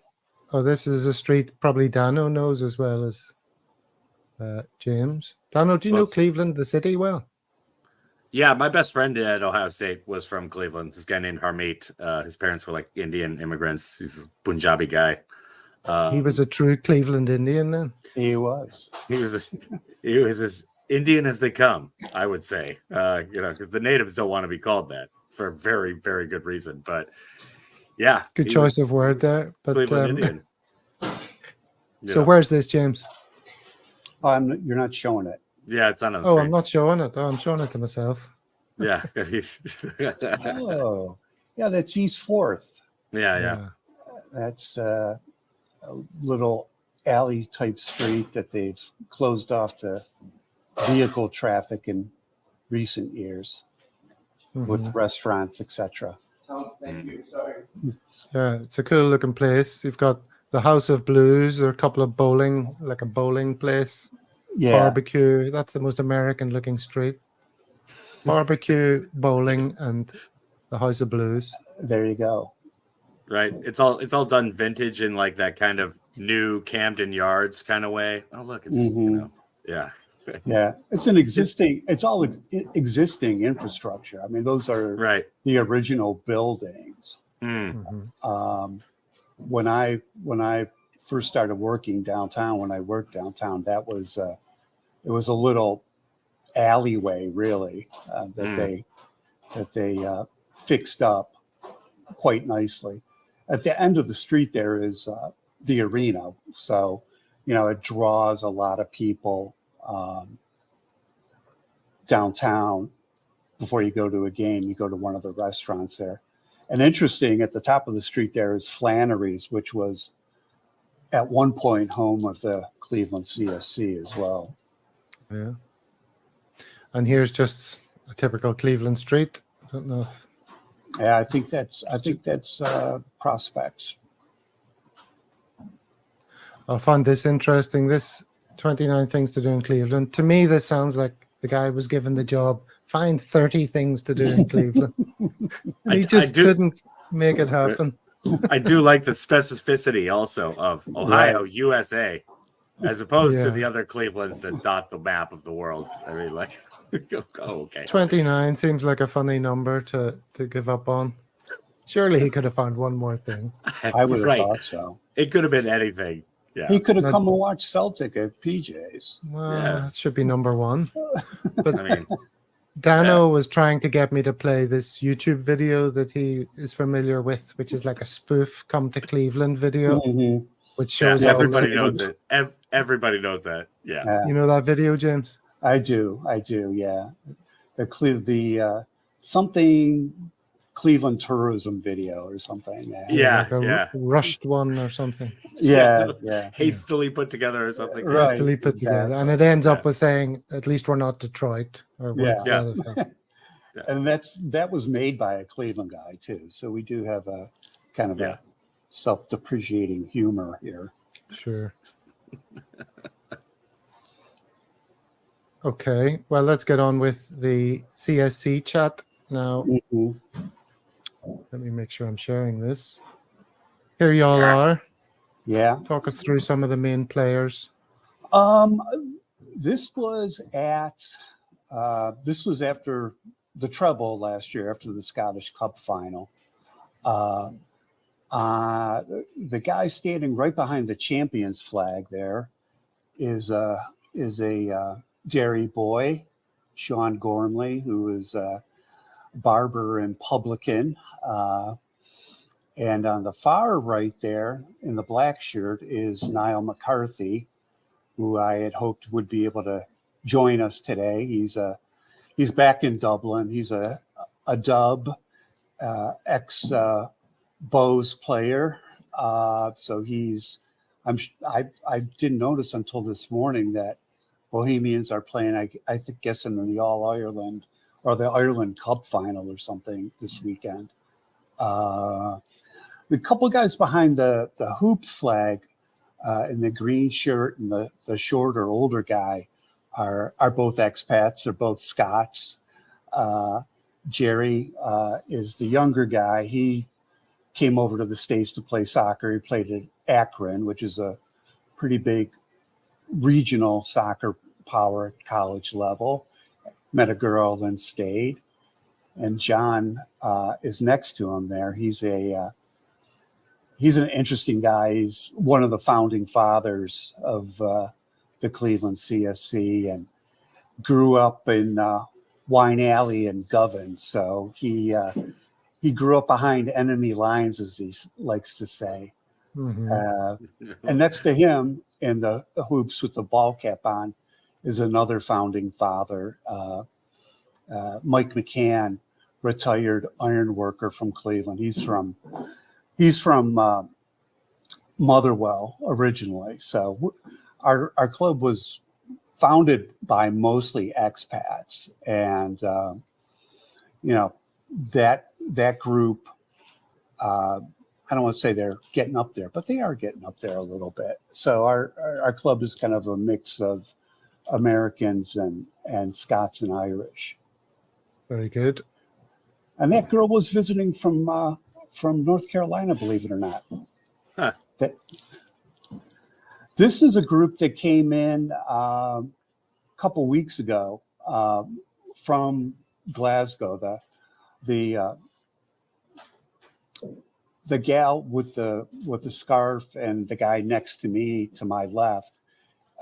Oh, this is a street probably Dano knows as well as James. Dano, do you know Cleveland, the city, well?
Yeah, my best friend at Ohio State was from Cleveland. This guy named Harmeet. His parents were like Indian immigrants. He's a Punjabi guy.
He was a true Cleveland Indian then.
He was.
He was as Indian as they come, I would say. Because the natives don't want to be called that for a very, very good reason. But yeah,
Good choice of word there. But
Cleveland Indian.
So where's this, James?
You're not showing it.
Yeah, it's on the
Oh,
screen.
I'm not showing it. Oh, I'm showing it to myself.
Yeah.
Oh, yeah, that's East 4th.
Yeah.
That's a little alley type street that they've closed off to vehicle traffic in recent years with restaurants, etc.
Thank you. Sorry.
Yeah, it's a cool looking place. You've got the House of Blues, or a couple of bowling place.
Yeah.
Barbecue. That's the most American looking street. Barbecue, bowling, and the House of Blues.
There you go.
Right. It's all done vintage in like that kind of new Camden Yards kind of way. Oh, look, it's yeah.
Yeah, it's all existing infrastructure. I mean, those are
Right.
the original buildings. When I first started working downtown, when I worked downtown, it was a little alleyway really that they fixed up quite nicely. At the end of the street there is the arena, so it draws a lot of people downtown. Before you go to a game, you go to one of the restaurants there. And interesting, at the top of the street there is Flannery's, which was at one point home of the Cleveland CSC as well.
Yeah. And here's just a typical Cleveland street. I don't know.
Yeah, I think that's Prospects.
I found this interesting. This 29 things to do in Cleveland. To me, this sounds like the guy was given the job. Find 30 things to do in Cleveland. He just couldn't make it happen.
I do like the specificity also of Ohio, USA, as opposed to the other Clevelands that dot the map of the world. I mean, like, okay.
29 seems like a funny number to give up on. Surely he could have found one more thing.
I would have thought so.
It could have been anything. Yeah.
He could have come and watched Celtic at PJ's.
Well, that should be number one. But
I mean,
Dano was trying to get me to play this YouTube video that he is familiar with, which is like a spoof "Come to Cleveland" video, which shows
everybody knows it. Everybody knows that. Yeah.
You know that video, James?
I do. Yeah. The something Cleveland tourism video or something.
Yeah.
Like a rushed one or something.
Yeah.
Hastily put together or something.
Right.
Hastily put together, and it ends up with saying, "At least we're not Detroit." Or
And that was made by a Cleveland guy too. So we do have a kind of a self-depreciating humor here.
Sure. Okay, well, let's get on with the CSC chat now. Let me make sure I'm sharing this. Here y'all are.
Yeah.
Talk us through some of the main players.
This was after the treble last year, after the Scottish Cup final. The guy standing right behind the champions flag there is a Derry boy, Sean Gormley, who is a barber and publican. And on the far right there in the black shirt is Niall McCarthy, who I had hoped would be able to join us today. He's he's back in Dublin. He's a Dub ex Bows player. So I didn't notice until this morning that Bohemians are playing, I guess, in the All Ireland or the Ireland Cup final or something this weekend. The couple guys behind the hoop flag in the green shirt and the shorter, older guy are both expats. They're both Scots. Jerry is the younger guy. He came over to the States to play soccer. He played at Akron, which is a pretty big regional soccer power at college level. Met a girl and stayed. And John is next to him there. He's an interesting guy. He's one of the founding fathers of the Cleveland CSC and grew up in Wine Alley and Govan. So he grew up behind enemy lines, as he likes to say.
Mm-hmm.
And next to him in the hoops with the ball cap on is another founding father, Mike McCann, retired iron worker from Cleveland. He's from Motherwell originally. So our club was founded by mostly expats, and that group. I don't want to say they're getting up there, but they are getting up there a little bit. So our club is kind of a mix of Americans and Scots and Irish.
Very good.
And that girl was visiting from North Carolina, believe it or not.
Huh.
This is a group that came in a couple weeks ago from Glasgow. The gal with the scarf and the guy next to me to my left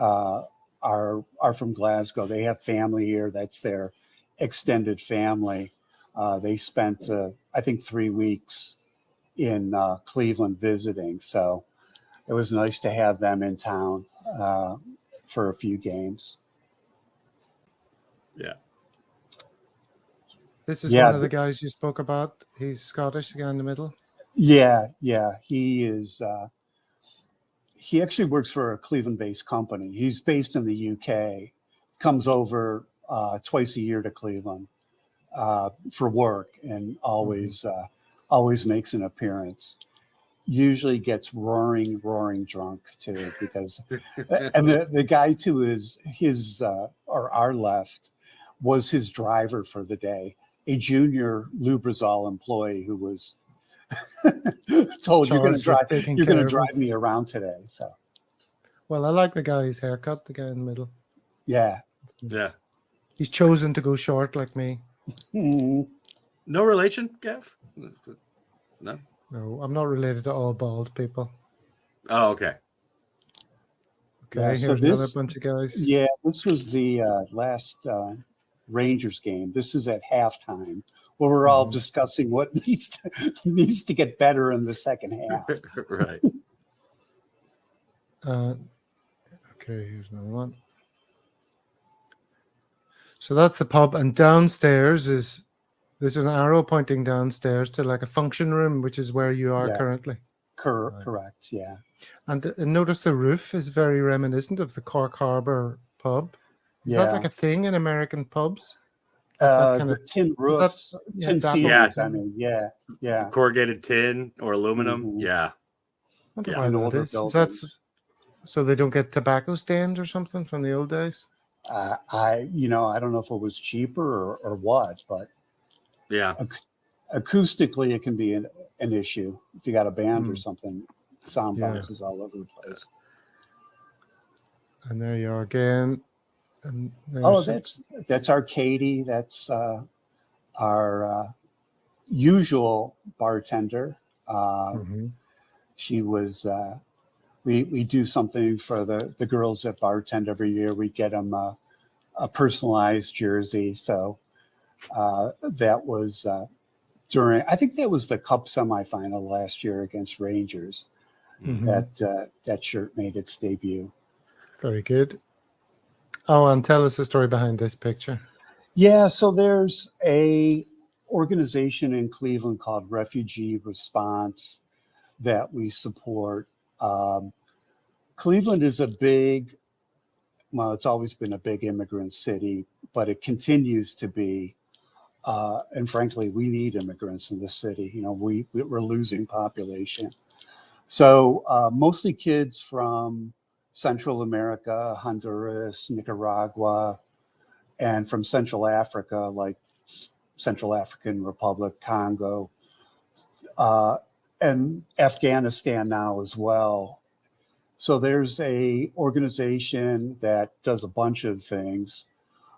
are from Glasgow. They have family here. That's their extended family. They spent I think 3 weeks in Cleveland visiting. So it was nice to have them in town for a few games.
Yeah.
This is one of the guys you spoke about. He's Scottish, the guy in the middle.
Yeah. He is. He actually works for a Cleveland-based company. He's based in the UK. Comes over twice a year to Cleveland for work, and always makes an appearance. Usually gets roaring drunk too, because and the guy to his or our left was his driver for the day, a junior Lubrizol employee who was told you're going to drive me around today. So,
well, I like the guy's haircut, the guy in the middle.
Yeah.
He's chosen to go short like me.
Mm-hmm.
No relation, Gav? No.
No, I'm not related to all bald people.
Oh, okay.
Okay,
Yeah,
here's
so
another bunch of guys.
Yeah, this was the last Rangers game. This is at halftime, where we're all discussing what needs to get better in the second half.
Right.
Okay, here's another one. So that's the pub, and downstairs there's an arrow pointing downstairs to like a function room, which is where you are currently.
Correct, yeah.
And notice the roof is very reminiscent of the Cork Harbour pub. Is that like a thing in American pubs?
The tin roofs, tin ceilings. I mean, yeah.
Corrugated tin or aluminum.
Mm-hmm.
Yeah.
I wonder why that is. Is that so they don't get tobacco stains or something from the old days?
I don't know if it was cheaper or what, but
yeah,
acoustically it can be an issue if you got a band or something. Sound boxes all over the place.
And there you are again. And
that's our Katie. That's our usual bartender. She was. We do something for the girls that bartend every year. We get them a personalized jersey. So that was I think that was the Cup semifinal last year against Rangers. That shirt made its debut.
Very good. Oh, and tell us the story behind this picture.
Yeah, so there's a organization in Cleveland called Refugee Response that we support. Cleveland is it's always been a big immigrant city, but it continues to be. And frankly, we need immigrants in the city. You know, we're losing population. So mostly kids from Central America, Honduras, Nicaragua, and from Central Africa, like Central African Republic, Congo, and Afghanistan now as well. So there's a organization that does a bunch of things.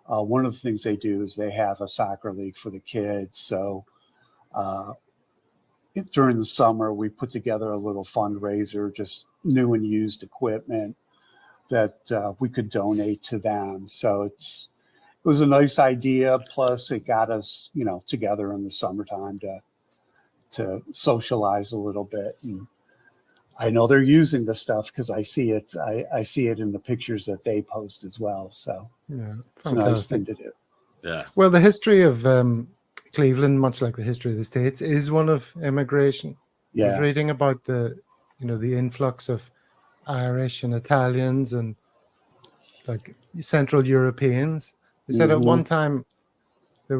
One of the things they do is they have a soccer league for the kids. So during the summer, we put together a little fundraiser, just new and used equipment that we could donate to them. So it was a nice idea. Plus, it got us, together in the summertime to socialize a little bit. And I know they're using the stuff because I see it. I see it in the pictures that they post as well. So
Yeah,
it's a nice thing to do.
Yeah.
Well, the history of Cleveland, much like the history of the States, is one of immigration. I was
Yeah.
reading about the influx of Irish and Italians and like Central Europeans. They said at one time they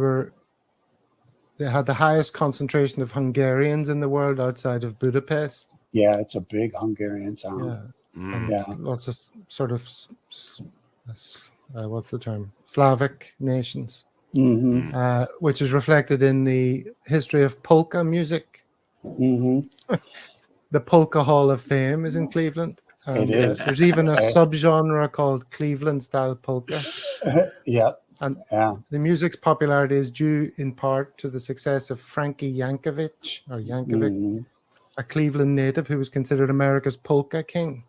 had the highest concentration of Hungarians in the world outside of Budapest.
Yeah, it's a big Hungarian town.
Yeah,
Mm.
and
Yeah.
lots of sort of what's the term? Slavic nations,
Mm-hmm.
which is reflected in the history of polka music.
Mm-hmm.
The Polka Hall of Fame is in Cleveland.
It is.
There's even a subgenre called Cleveland style polka.
Yeah.
And
Yeah.
the music's popularity is due in part to the success of Frankie Yankovic,
Mhm.
a Cleveland native who was considered America's polka king.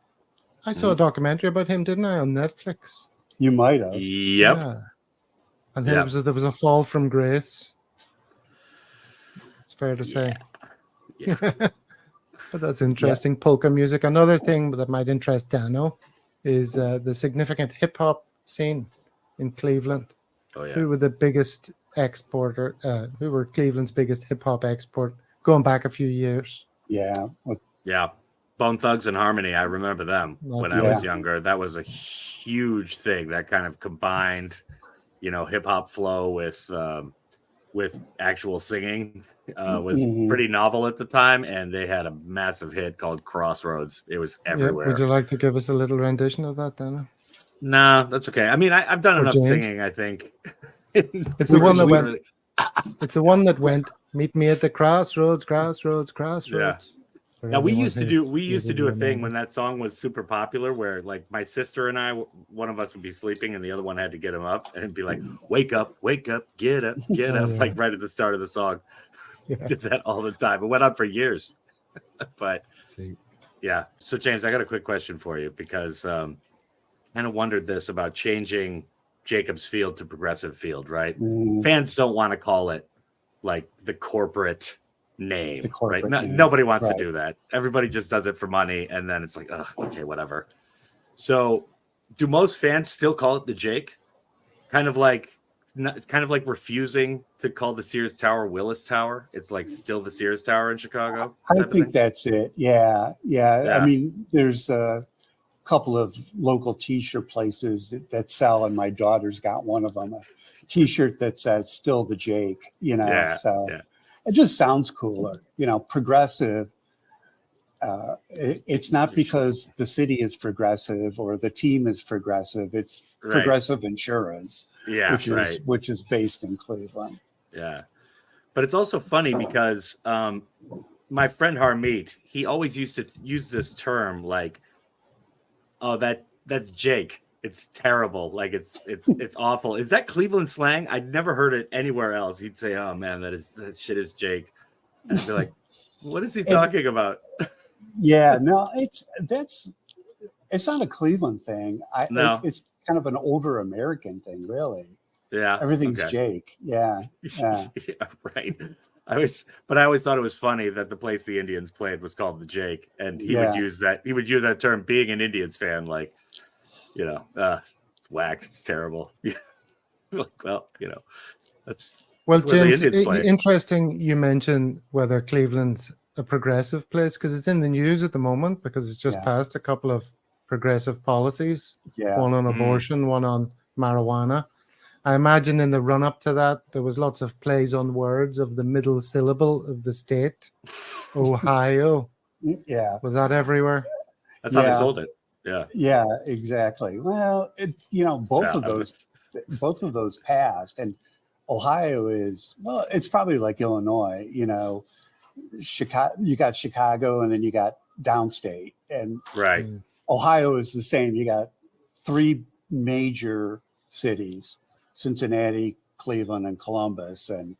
I saw a documentary about him, didn't I, on Netflix?
You might have.
Yep.
Yeah. And there was a fall from grace. It's fair to say.
Yeah.
But that's interesting. Polka music. Another thing that might interest Dano is the significant hip hop scene in Cleveland.
Oh yeah.
Who were the biggest exporter? Who were Cleveland's biggest hip hop export going back a few years?
Yeah.
Yeah. Bone Thugs and Harmony. I remember them when I was younger. That was a huge thing. That kind of combined, hip hop flow with actual singing. Was pretty novel at the time, and they had a massive hit called Crossroads. It was everywhere.
Would you like to give us a little rendition of that, Dana?
Nah, that's okay. I mean, I've done enough
James?
singing, I think.
It's the one that went. It's the one that went. Meet me at the crossroads, crossroads, crossroads.
Yeah. Now we used to do a thing when that song was super popular, where like my sister and I, one of us would be sleeping, and the other one had to get him up, and it'd be like, "Wake up, get up, get up!" Like right at the start of the song.
Yeah.
Did that all the time. It went on for years. But yeah. So James, I got a quick question for you because kind of wondered this about changing Jacobs Field to Progressive Field, right? Fans don't want to call it like the corporate name, right? Nobody wants to do that. Everybody just does it for money, and then it's like, ugh, okay, whatever. So do most fans still call it the Jake? It's kind of like refusing to call the Sears Tower Willis Tower. It's like still the Sears Tower in Chicago.
I think that's it. Yeah. I mean, there's a couple of local T-shirt places that sell, and my daughter's got one of them, a T-shirt that says "Still the Jake." It just sounds cooler. Progressive. It's not because the city is progressive or the team is progressive. It's Progressive Insurance, which is based in Cleveland.
Yeah, but it's also funny because my friend Harmeet, he always used to use this term like, "Oh, that's Jake. It's terrible. Like it's awful." Is that Cleveland slang? I'd never heard it anywhere else. He'd say, "Oh man, that shit is Jake," and I'd be like, "What is he talking about?"
Yeah, no, it's not a Cleveland thing. It's kind of an older American thing, really.
Yeah,
everything's Jake. Yeah,
yeah, right. I always thought it was funny that the place the Indians played was called the Jake, and he would use that term. Being an Indians fan, like, it's whack. It's terrible. Well, that's
Well,
That's where the
James,
Indians play.
interesting you mentioned whether Cleveland's a progressive place, because it's in the news at the moment because it's just passed a couple of progressive policies, one on abortion, one on marijuana. I imagine in the run-up to that, there was lots of plays on words of the middle syllable of the state, Ohio.
Yeah.
Was that everywhere?
That's how they sold it. Yeah.
Yeah, exactly. Well, both of those passed, and Ohio is, well, it's probably like Illinois, Chicago, you got Chicago and then you got downstate, and
Right.
Ohio is the same. You got three major cities, Cincinnati, Cleveland, and Columbus, and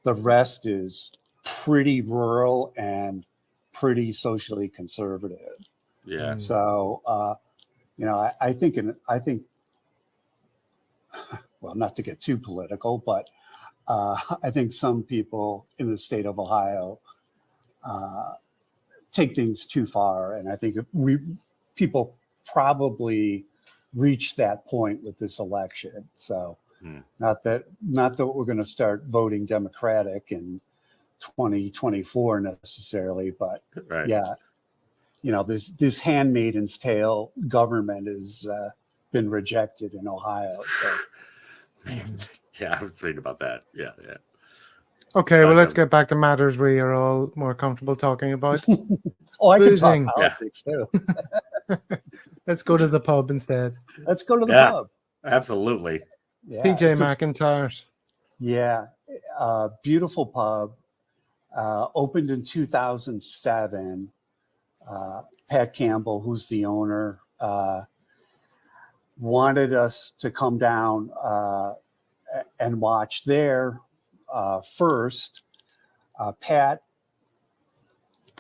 the rest is pretty rural and pretty socially conservative.
Yeah.
So, I think, well, not to get too political, but I think some people in the state of Ohio take things too far, and I think people probably reached that point with this election. So, not that we're going to start voting Democratic in 2024 necessarily, but yeah. This handmaiden's tale government has been rejected in Ohio. So,
Yeah, I was reading about that. Yeah.
Okay, well, let's get back to matters we are all more comfortable talking about.
I can
Boozing.
talk politics too.
Let's go to the pub instead.
Let's go to the pub.
Absolutely.
Yeah,
PJ McIntyre's.
Yeah, beautiful pub. Opened in 2007. Pat Campbell, who's the owner, wanted us to come down and watch there first. Pat,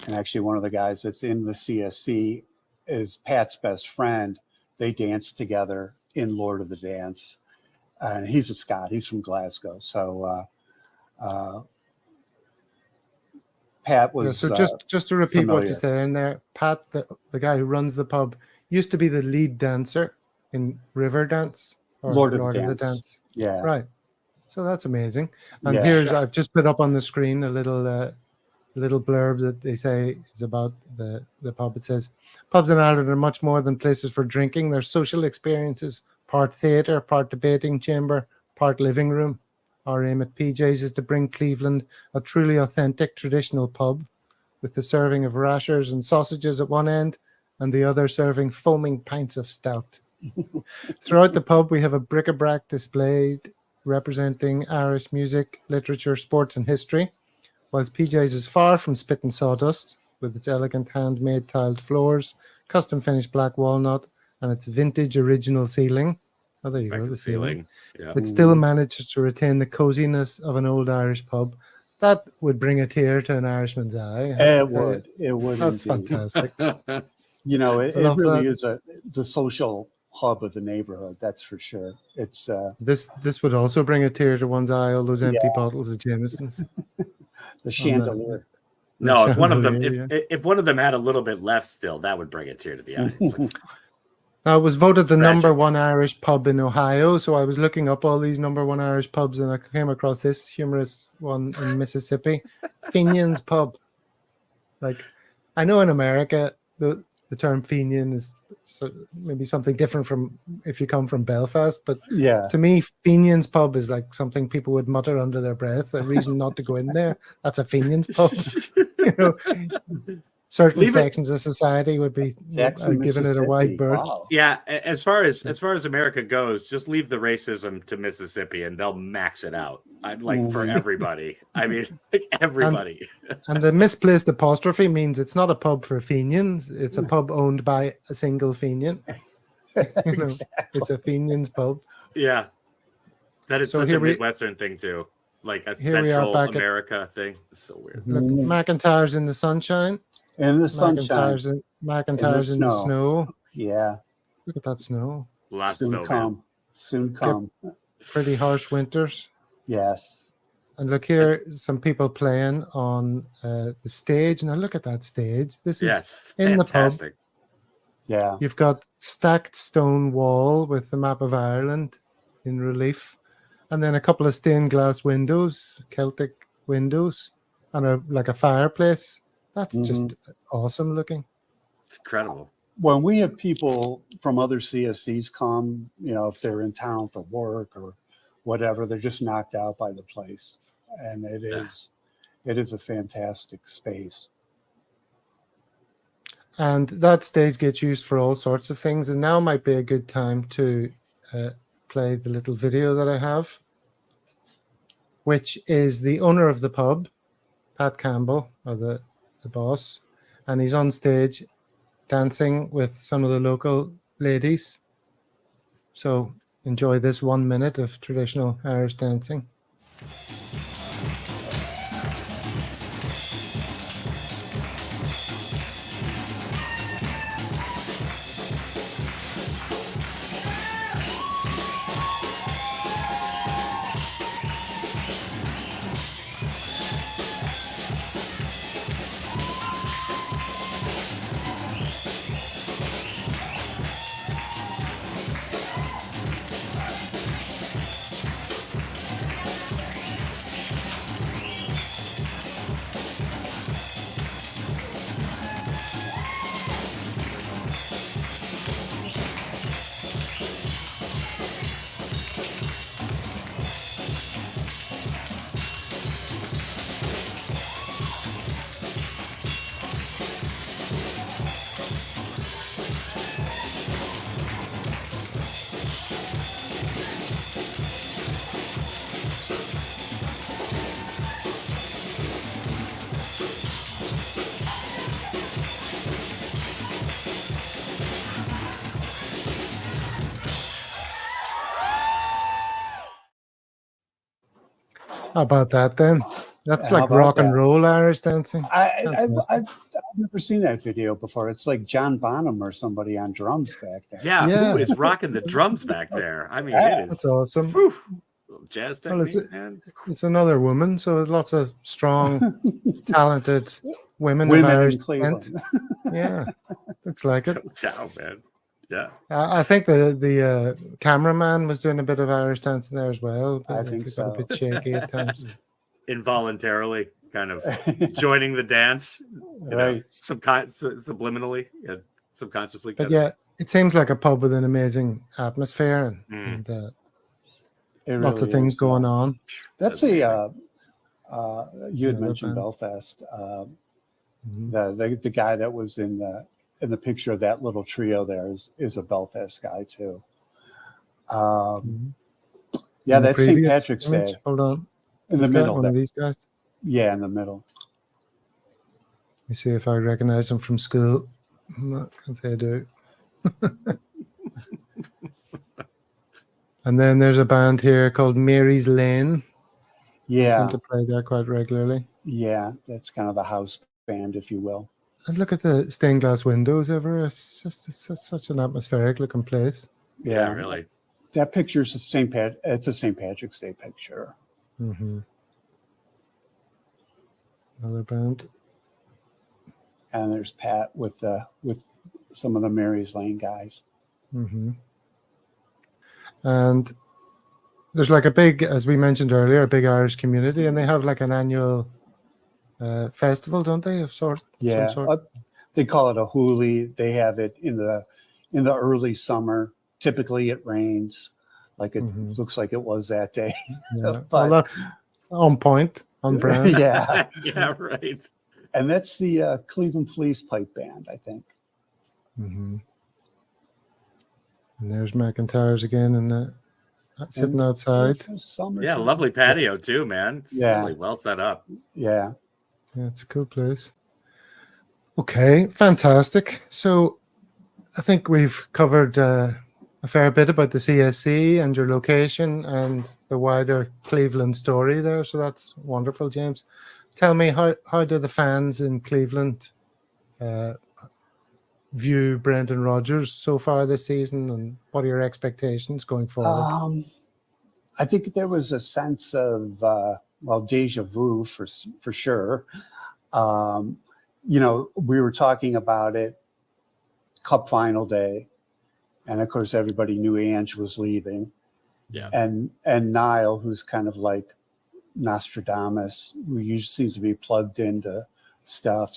and actually one of the guys that's in the CSC is Pat's best friend. They danced together in Lord of the Dance. And he's a Scot. He's from Glasgow. So Pat was.
So just to repeat
familiar.
what you said in there, Pat, the guy who runs the pub, used to be the lead dancer in River Dance or
Lord of the Dance. Yeah.
Right. So that's amazing. And
Yeah.
here's, I've just put up on the screen a little blurb that they say is about the pub. It says, pubs in Ireland are much more than places for drinking. They're social experiences, part theatre, part debating chamber, part living room. Our aim at PJ's is to bring Cleveland a truly authentic traditional pub with the serving of rashers and sausages at one end and the other serving foaming pints of stout. Throughout the pub, we have a bric-a-brac displayed representing Irish music, literature, sports and history, whilst PJ's is far from spit and sawdust with its elegant handmade tiled floors, custom finished black walnut and its vintage original ceiling. Oh, there you go, the ceiling.
Yeah.
It still manages to retain the coziness of an old Irish pub. That would bring a tear to an Irishman's eye.
It would. It would.
That's
indeed.
fantastic.
It really is the social hub of the neighborhood. That's for sure. It's
This would also bring a tear to one's eye. All those empty bottles of Jameson's.
the chandelier.
No, if one of them,
Chandelier,
if one of them had a little bit left still, that would bring a tear to the eye. It's like,
Now, it was voted the
Tragic.
number one Irish pub in Ohio, so I was looking up all these number one Irish pubs, and I came across this humorous one in Mississippi, Fenian's Pub. Like, I know in America the term Fenian is maybe something different from if you come from Belfast, but
Yeah.
to me, Fenian's Pub is like something people would mutter under their breath, a reason not to go in there. That's a Fenian's Pub. Certain
Leave it-
sections of society would be
Jackson,
giving it a wide
Mississippi.
berth.
Wow.
yeah, as far as America goes, just leave the racism to Mississippi, and they'll max it out. For everybody. I mean, like everybody.
And the misplaced apostrophe means it's not a pub for Fenians, it's a pub owned by a single Fenian. It's a Fenian's pub.
Yeah, that is
So
such
here
a
we-
Midwestern thing too, like a
Here we are
Central
back at-
America thing. It's so weird.
Look, McIntyre's in the sunshine.
In the sunshine.
McIntyre's in the snow.
Yeah.
Look at that snow.
Lots
Soon
of
come. Soon come.
Pretty harsh winters.
Yes.
And look here, some people playing on the stage. Now look at that stage. This is
Yeah, it's
in the pub.
fantastic.
Yeah.
You've got stacked stone wall with the map of Ireland in relief. and then a couple of stained glass windows, Celtic windows, and a fireplace. That's just awesome looking.
It's incredible.
When we have people from other CSCs come, if they're in town for work or whatever, they're just knocked out by the place. And it is a fantastic space. And
that stage gets used for all sorts of things. And now might be a good time to play the little video that I have, which is the owner of the pub, Pat Campbell, or the boss. And he's on stage dancing with some of the local ladies. So enjoy this 1 minute of traditional Irish dancing. How about that then? That's like rock and roll Irish dancing.
I've never seen that video before. It's like John Bonham or somebody on drums back there.
Yeah. Who is rocking the drums back there? I mean, it is.
That's awesome.
Whew, jazz technique, man.
It's another woman, so lots of strong, talented women of Irish descent. Yeah, looks like it.
Ciao, man. Yeah.
I think the cameraman was doing a bit of Irish dancing there as well. But
I think so.
Got a bit shaky at times.
Involuntarily, kind of joining the dance,
right?
Subliminally, subconsciously.
But yeah, it seems like a pub with an amazing atmosphere and lots of things going on.
That's you had mentioned Belfast. The guy that was in the picture of that little trio there is a Belfast guy too. Yeah, that's St. Patrick's Day.
Hold on.
In the middle.
One of these guys?
Yeah, in the middle.
Let me see if I recognize him from school. I can't say I do. And then there's a band here called Mary's Lane.
Yeah.
They seem to play there quite regularly.
Yeah, that's kind of the house band, if you will.
And look at the stained glass windows ever. It's such an atmospheric looking place.
Yeah, really.
That picture's it's a St. Patrick's Day picture.
Mm-hmm. Another band.
And there's Pat with some of the Mary's Lane guys.
Mm-hmm. And there's like a big, as we mentioned earlier, a big Irish community, and they have like an annual festival, don't they? Of some sort.
They call it a hoolie. They have it in the early summer. Typically, it rains. Like it looks like it was that day.
Yeah. Well, that's on point, on brand.
Yeah.
Yeah, right.
And that's the Cleveland Police Pipe Band, I think.
Mm-hmm. And there's McIntyre's again, and sitting outside.
Yeah, lovely patio too, man. It's really well set up.
Yeah.
Yeah, it's a cool place. Okay, fantastic. So I think we've covered a fair bit about the CSC and your location and the wider Cleveland story there. So that's wonderful, James. Tell me, how do the fans in Cleveland view Brendan Rodgers so far this season, and what are your expectations going forward?
I think there was a sense of deja vu for sure. We were talking about it Cup final day, and of course everybody knew Ange was leaving,
Yeah.
And Niall, who's kind of like Nostradamus, who usually seems to be plugged into stuff,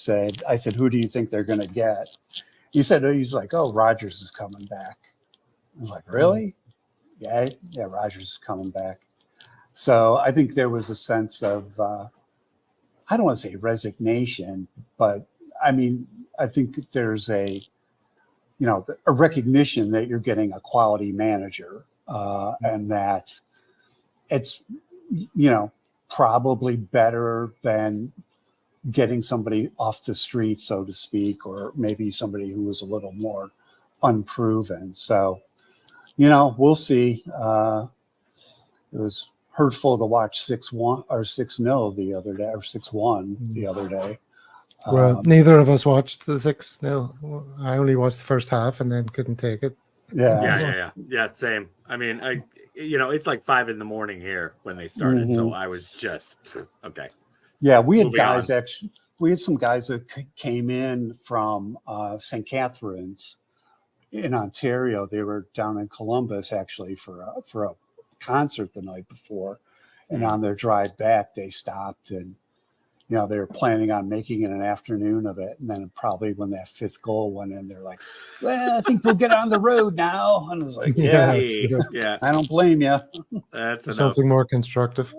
I said, who do you think they're going to get? He's like, oh, Rodgers is coming back. I was like, really? Yeah, Rodgers is coming back. So I think there was a sense of, I don't want to say resignation, but I mean, I think there's a recognition that you're getting a quality manager, and that it's, probably better than getting somebody off the street, so to speak, or maybe somebody who was a little more unproven. So, we'll see. It was hurtful to watch 6-1 or 6-0 the other day, or 6-1 the other day.
Well, neither of us watched the 6-0. I only watched the first half and then couldn't take it.
Yeah. Same. I mean, it's like 5 a.m. here when they started, so I was just okay.
Yeah, we had some guys that came in from St. Catharines in Ontario. They were down in Columbus actually for a concert the night before, and on their drive back they stopped, and they were planning on making it an afternoon of it. And then probably when that 5th goal went in, they're like, well, I think we'll get on the road now. And I was like, yeah, I don't blame you.
That's
something more constructive.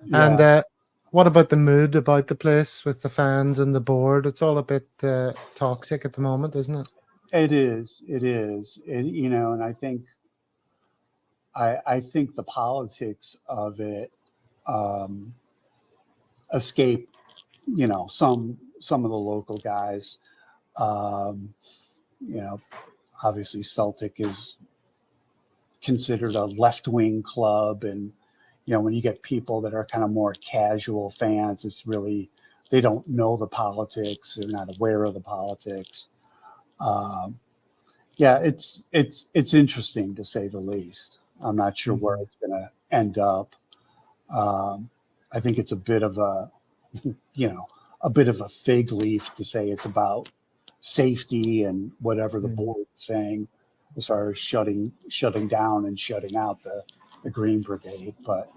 Yeah.
And what about the mood about the place with the fans and the board? It's all a bit toxic at the moment, isn't it?
It is. And I think the politics of it escape some of the local guys. Obviously Celtic is considered a left-wing club, and when you get people that are kind of more casual fans, it's really, they don't know the politics, they're not aware of the politics. It's interesting to say the least. I'm not sure where it's going to end up. I think it's a bit of a fig leaf to say it's about safety and whatever the board is saying as far as shutting down and shutting out the Green Brigade. But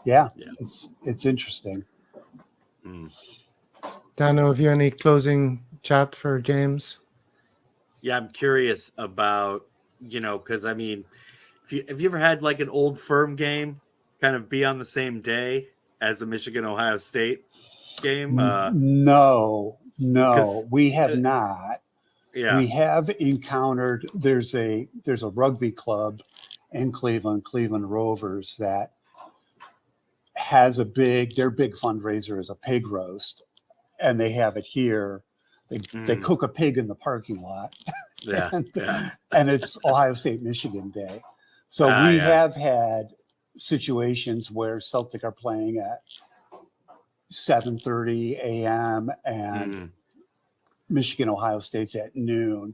it's interesting.
Dano, have you any closing chat for James?
Yeah, I'm curious about, because I mean, have you ever had like an Old Firm game kind of be on the same day as a Michigan-Ohio State game?
No, we have not.
Yeah.
We have encountered, there's a rugby club in Cleveland Rovers, that has their big fundraiser is a pig roast, and they have it here. They cook a pig in the parking lot.
Yeah.
and it's Ohio State Michigan Day. So we have had situations where Celtic are playing at 7:30 a.m. and Michigan Ohio State's at noon.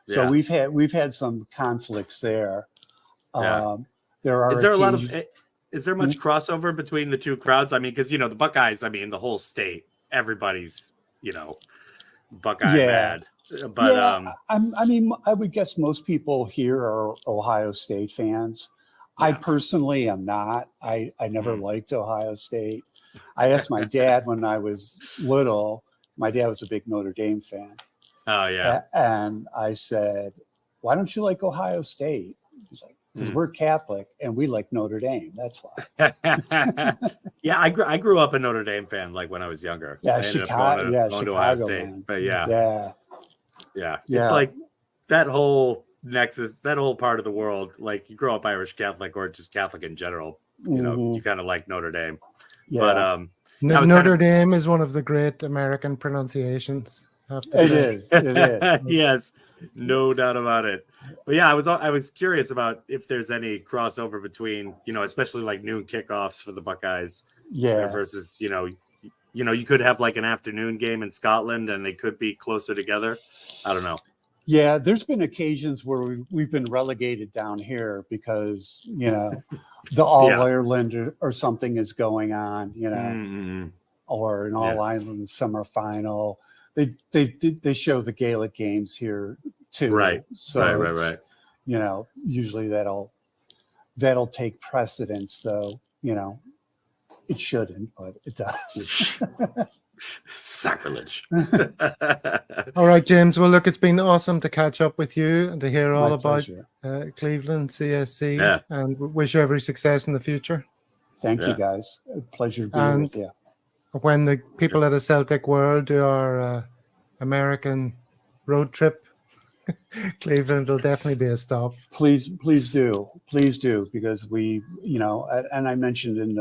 So we've had some conflicts there. There are
is there much crossover between the two crowds? I mean, because the Buckeyes, I mean, the whole state, everybody's Buckeye mad. But
I would guess most people here are Ohio State fans. I personally am not. I never liked Ohio State. I asked my dad when I was little. My dad was a big Notre Dame fan.
Oh, yeah.
And I said, why don't you like Ohio State? He's like, because we're Catholic and we like Notre Dame. That's why.
Yeah, I grew up a Notre Dame fan, like when I was younger.
Yeah,
Chicago. Going to Ohio State.
Man.
But yeah.
Yeah.
It's like that whole nexus, that whole part of the world, like you grow up Irish Catholic or just Catholic in general, you kind of like Notre Dame.
Yeah.
But
Notre Dame is one of the great American pronunciations.
It is.
Yes, no doubt about it. But yeah, I was curious about if there's any crossover between, especially like noon kickoffs for the Buckeyes.
Yeah.
Versus, you could have like an afternoon game in Scotland and they could be closer together. I don't know.
Yeah, there's been occasions where we've been relegated down here because, the All-Ireland or something is going on, or an All-Ireland summer final. They show the Gaelic games here too.
Right.
So
right.
Usually that'll that'll take precedence, though. It shouldn't, but it does.
Sacrilege.
All right, James. Well, look, it's been awesome to catch up with you and to hear all
My
about
pleasure.
Cleveland CSC,
Yeah.
and wish you every success in the future.
Thank
Yeah.
you, guys. A pleasure to be
And
with you.
when the people at A Celtic World do our American road trip, Cleveland will definitely be a stop.
Please do, because we, and I mentioned in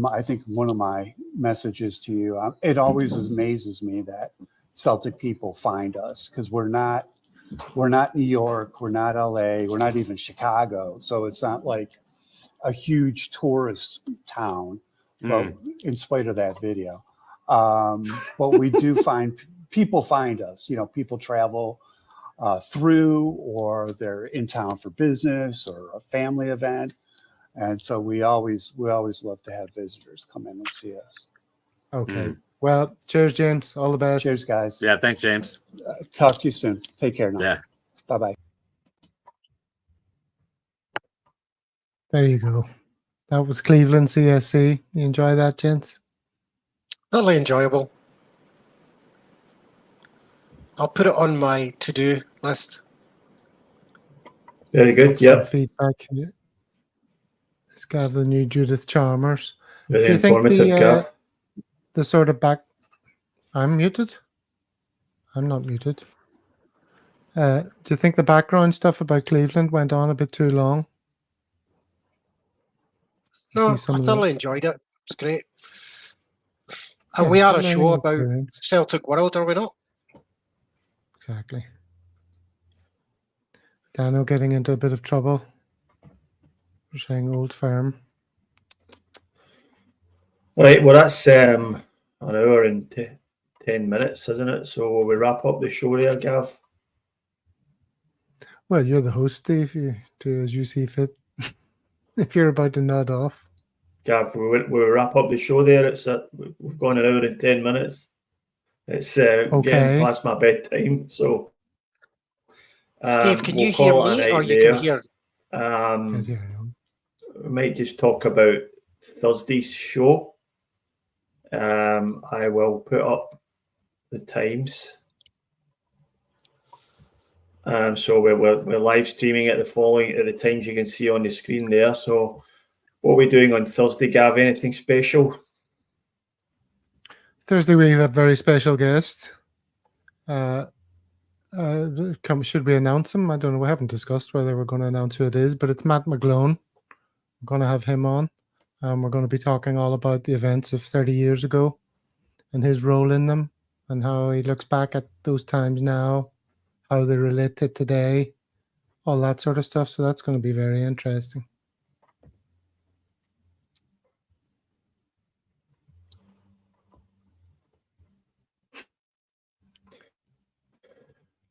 my, I think one of my messages to you, it always amazes me that Celtic people find us, because we're not New York, we're not LA, we're not even Chicago, so it's not like a huge tourist town. But in spite of that video, but we do find people find us. People travel through, or they're in town for business or a family event, and so we always love to have visitors come in and see us.
Okay. Well, cheers, James. All the best.
Cheers, guys.
Yeah, thanks, James.
Talk to you soon. Take care now.
Yeah.
Bye-bye.
There you go. That was Cleveland CSC. You enjoy that, gents?
Totally enjoyable. I'll put it on my to-do list.
Very good.
Some
Yeah.
feedback. Let's have the new Judith Chalmers.
Very
Do you think
informative, Gav.
the sort of back... I'm muted? I'm not muted. Do you think the background stuff about Cleveland went on a bit too long?
No, I
See some of the-
thoroughly enjoyed it. It's great.
Yeah,
And we are a
it's
show
learning
about
experience.
Celtic World, are we not?
Exactly. Dano getting into a bit of trouble for saying Old Firm.
Right, well, that's an hour and 10 minutes, isn't it? So will we wrap up the show there, Gav?
Well, you're the host, Steve. You do as you see fit. If you're about to nod off.
Gav, we'll wrap up the show there. We've gone an hour and 10 minutes. It's getting past my bedtime, so
Steve, can
we'll
you hear
call it a
me,
night
or you
there.
can hear?
Can't hear anyone.
We might just talk about Thursday's show. I will put up the times. So we're live streaming at the times you can see on the screen there. So what are we doing on Thursday, Gav? Anything special?
Thursday we have a very special guest. Should we announce him? I don't know. We haven't discussed whether we're going to announce who it is, but it's Matt McGlone. We're going to have him on. We're going to be talking all about the events of 30 years ago and his role in them, and how he looks back at those times now, how they relate to today, all that sort of stuff. So that's going to be very interesting.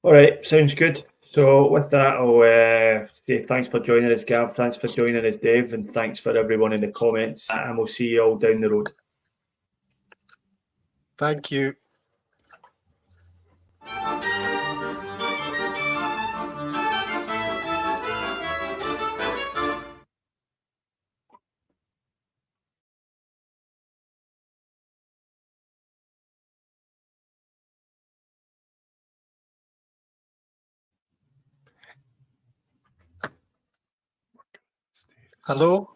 All right, sounds good. So with that, I'll say thanks for joining us, Gav. Thanks for joining us, Dave, and thanks for everyone in the comments. And we'll see you all down the road.
Thank you. Hello?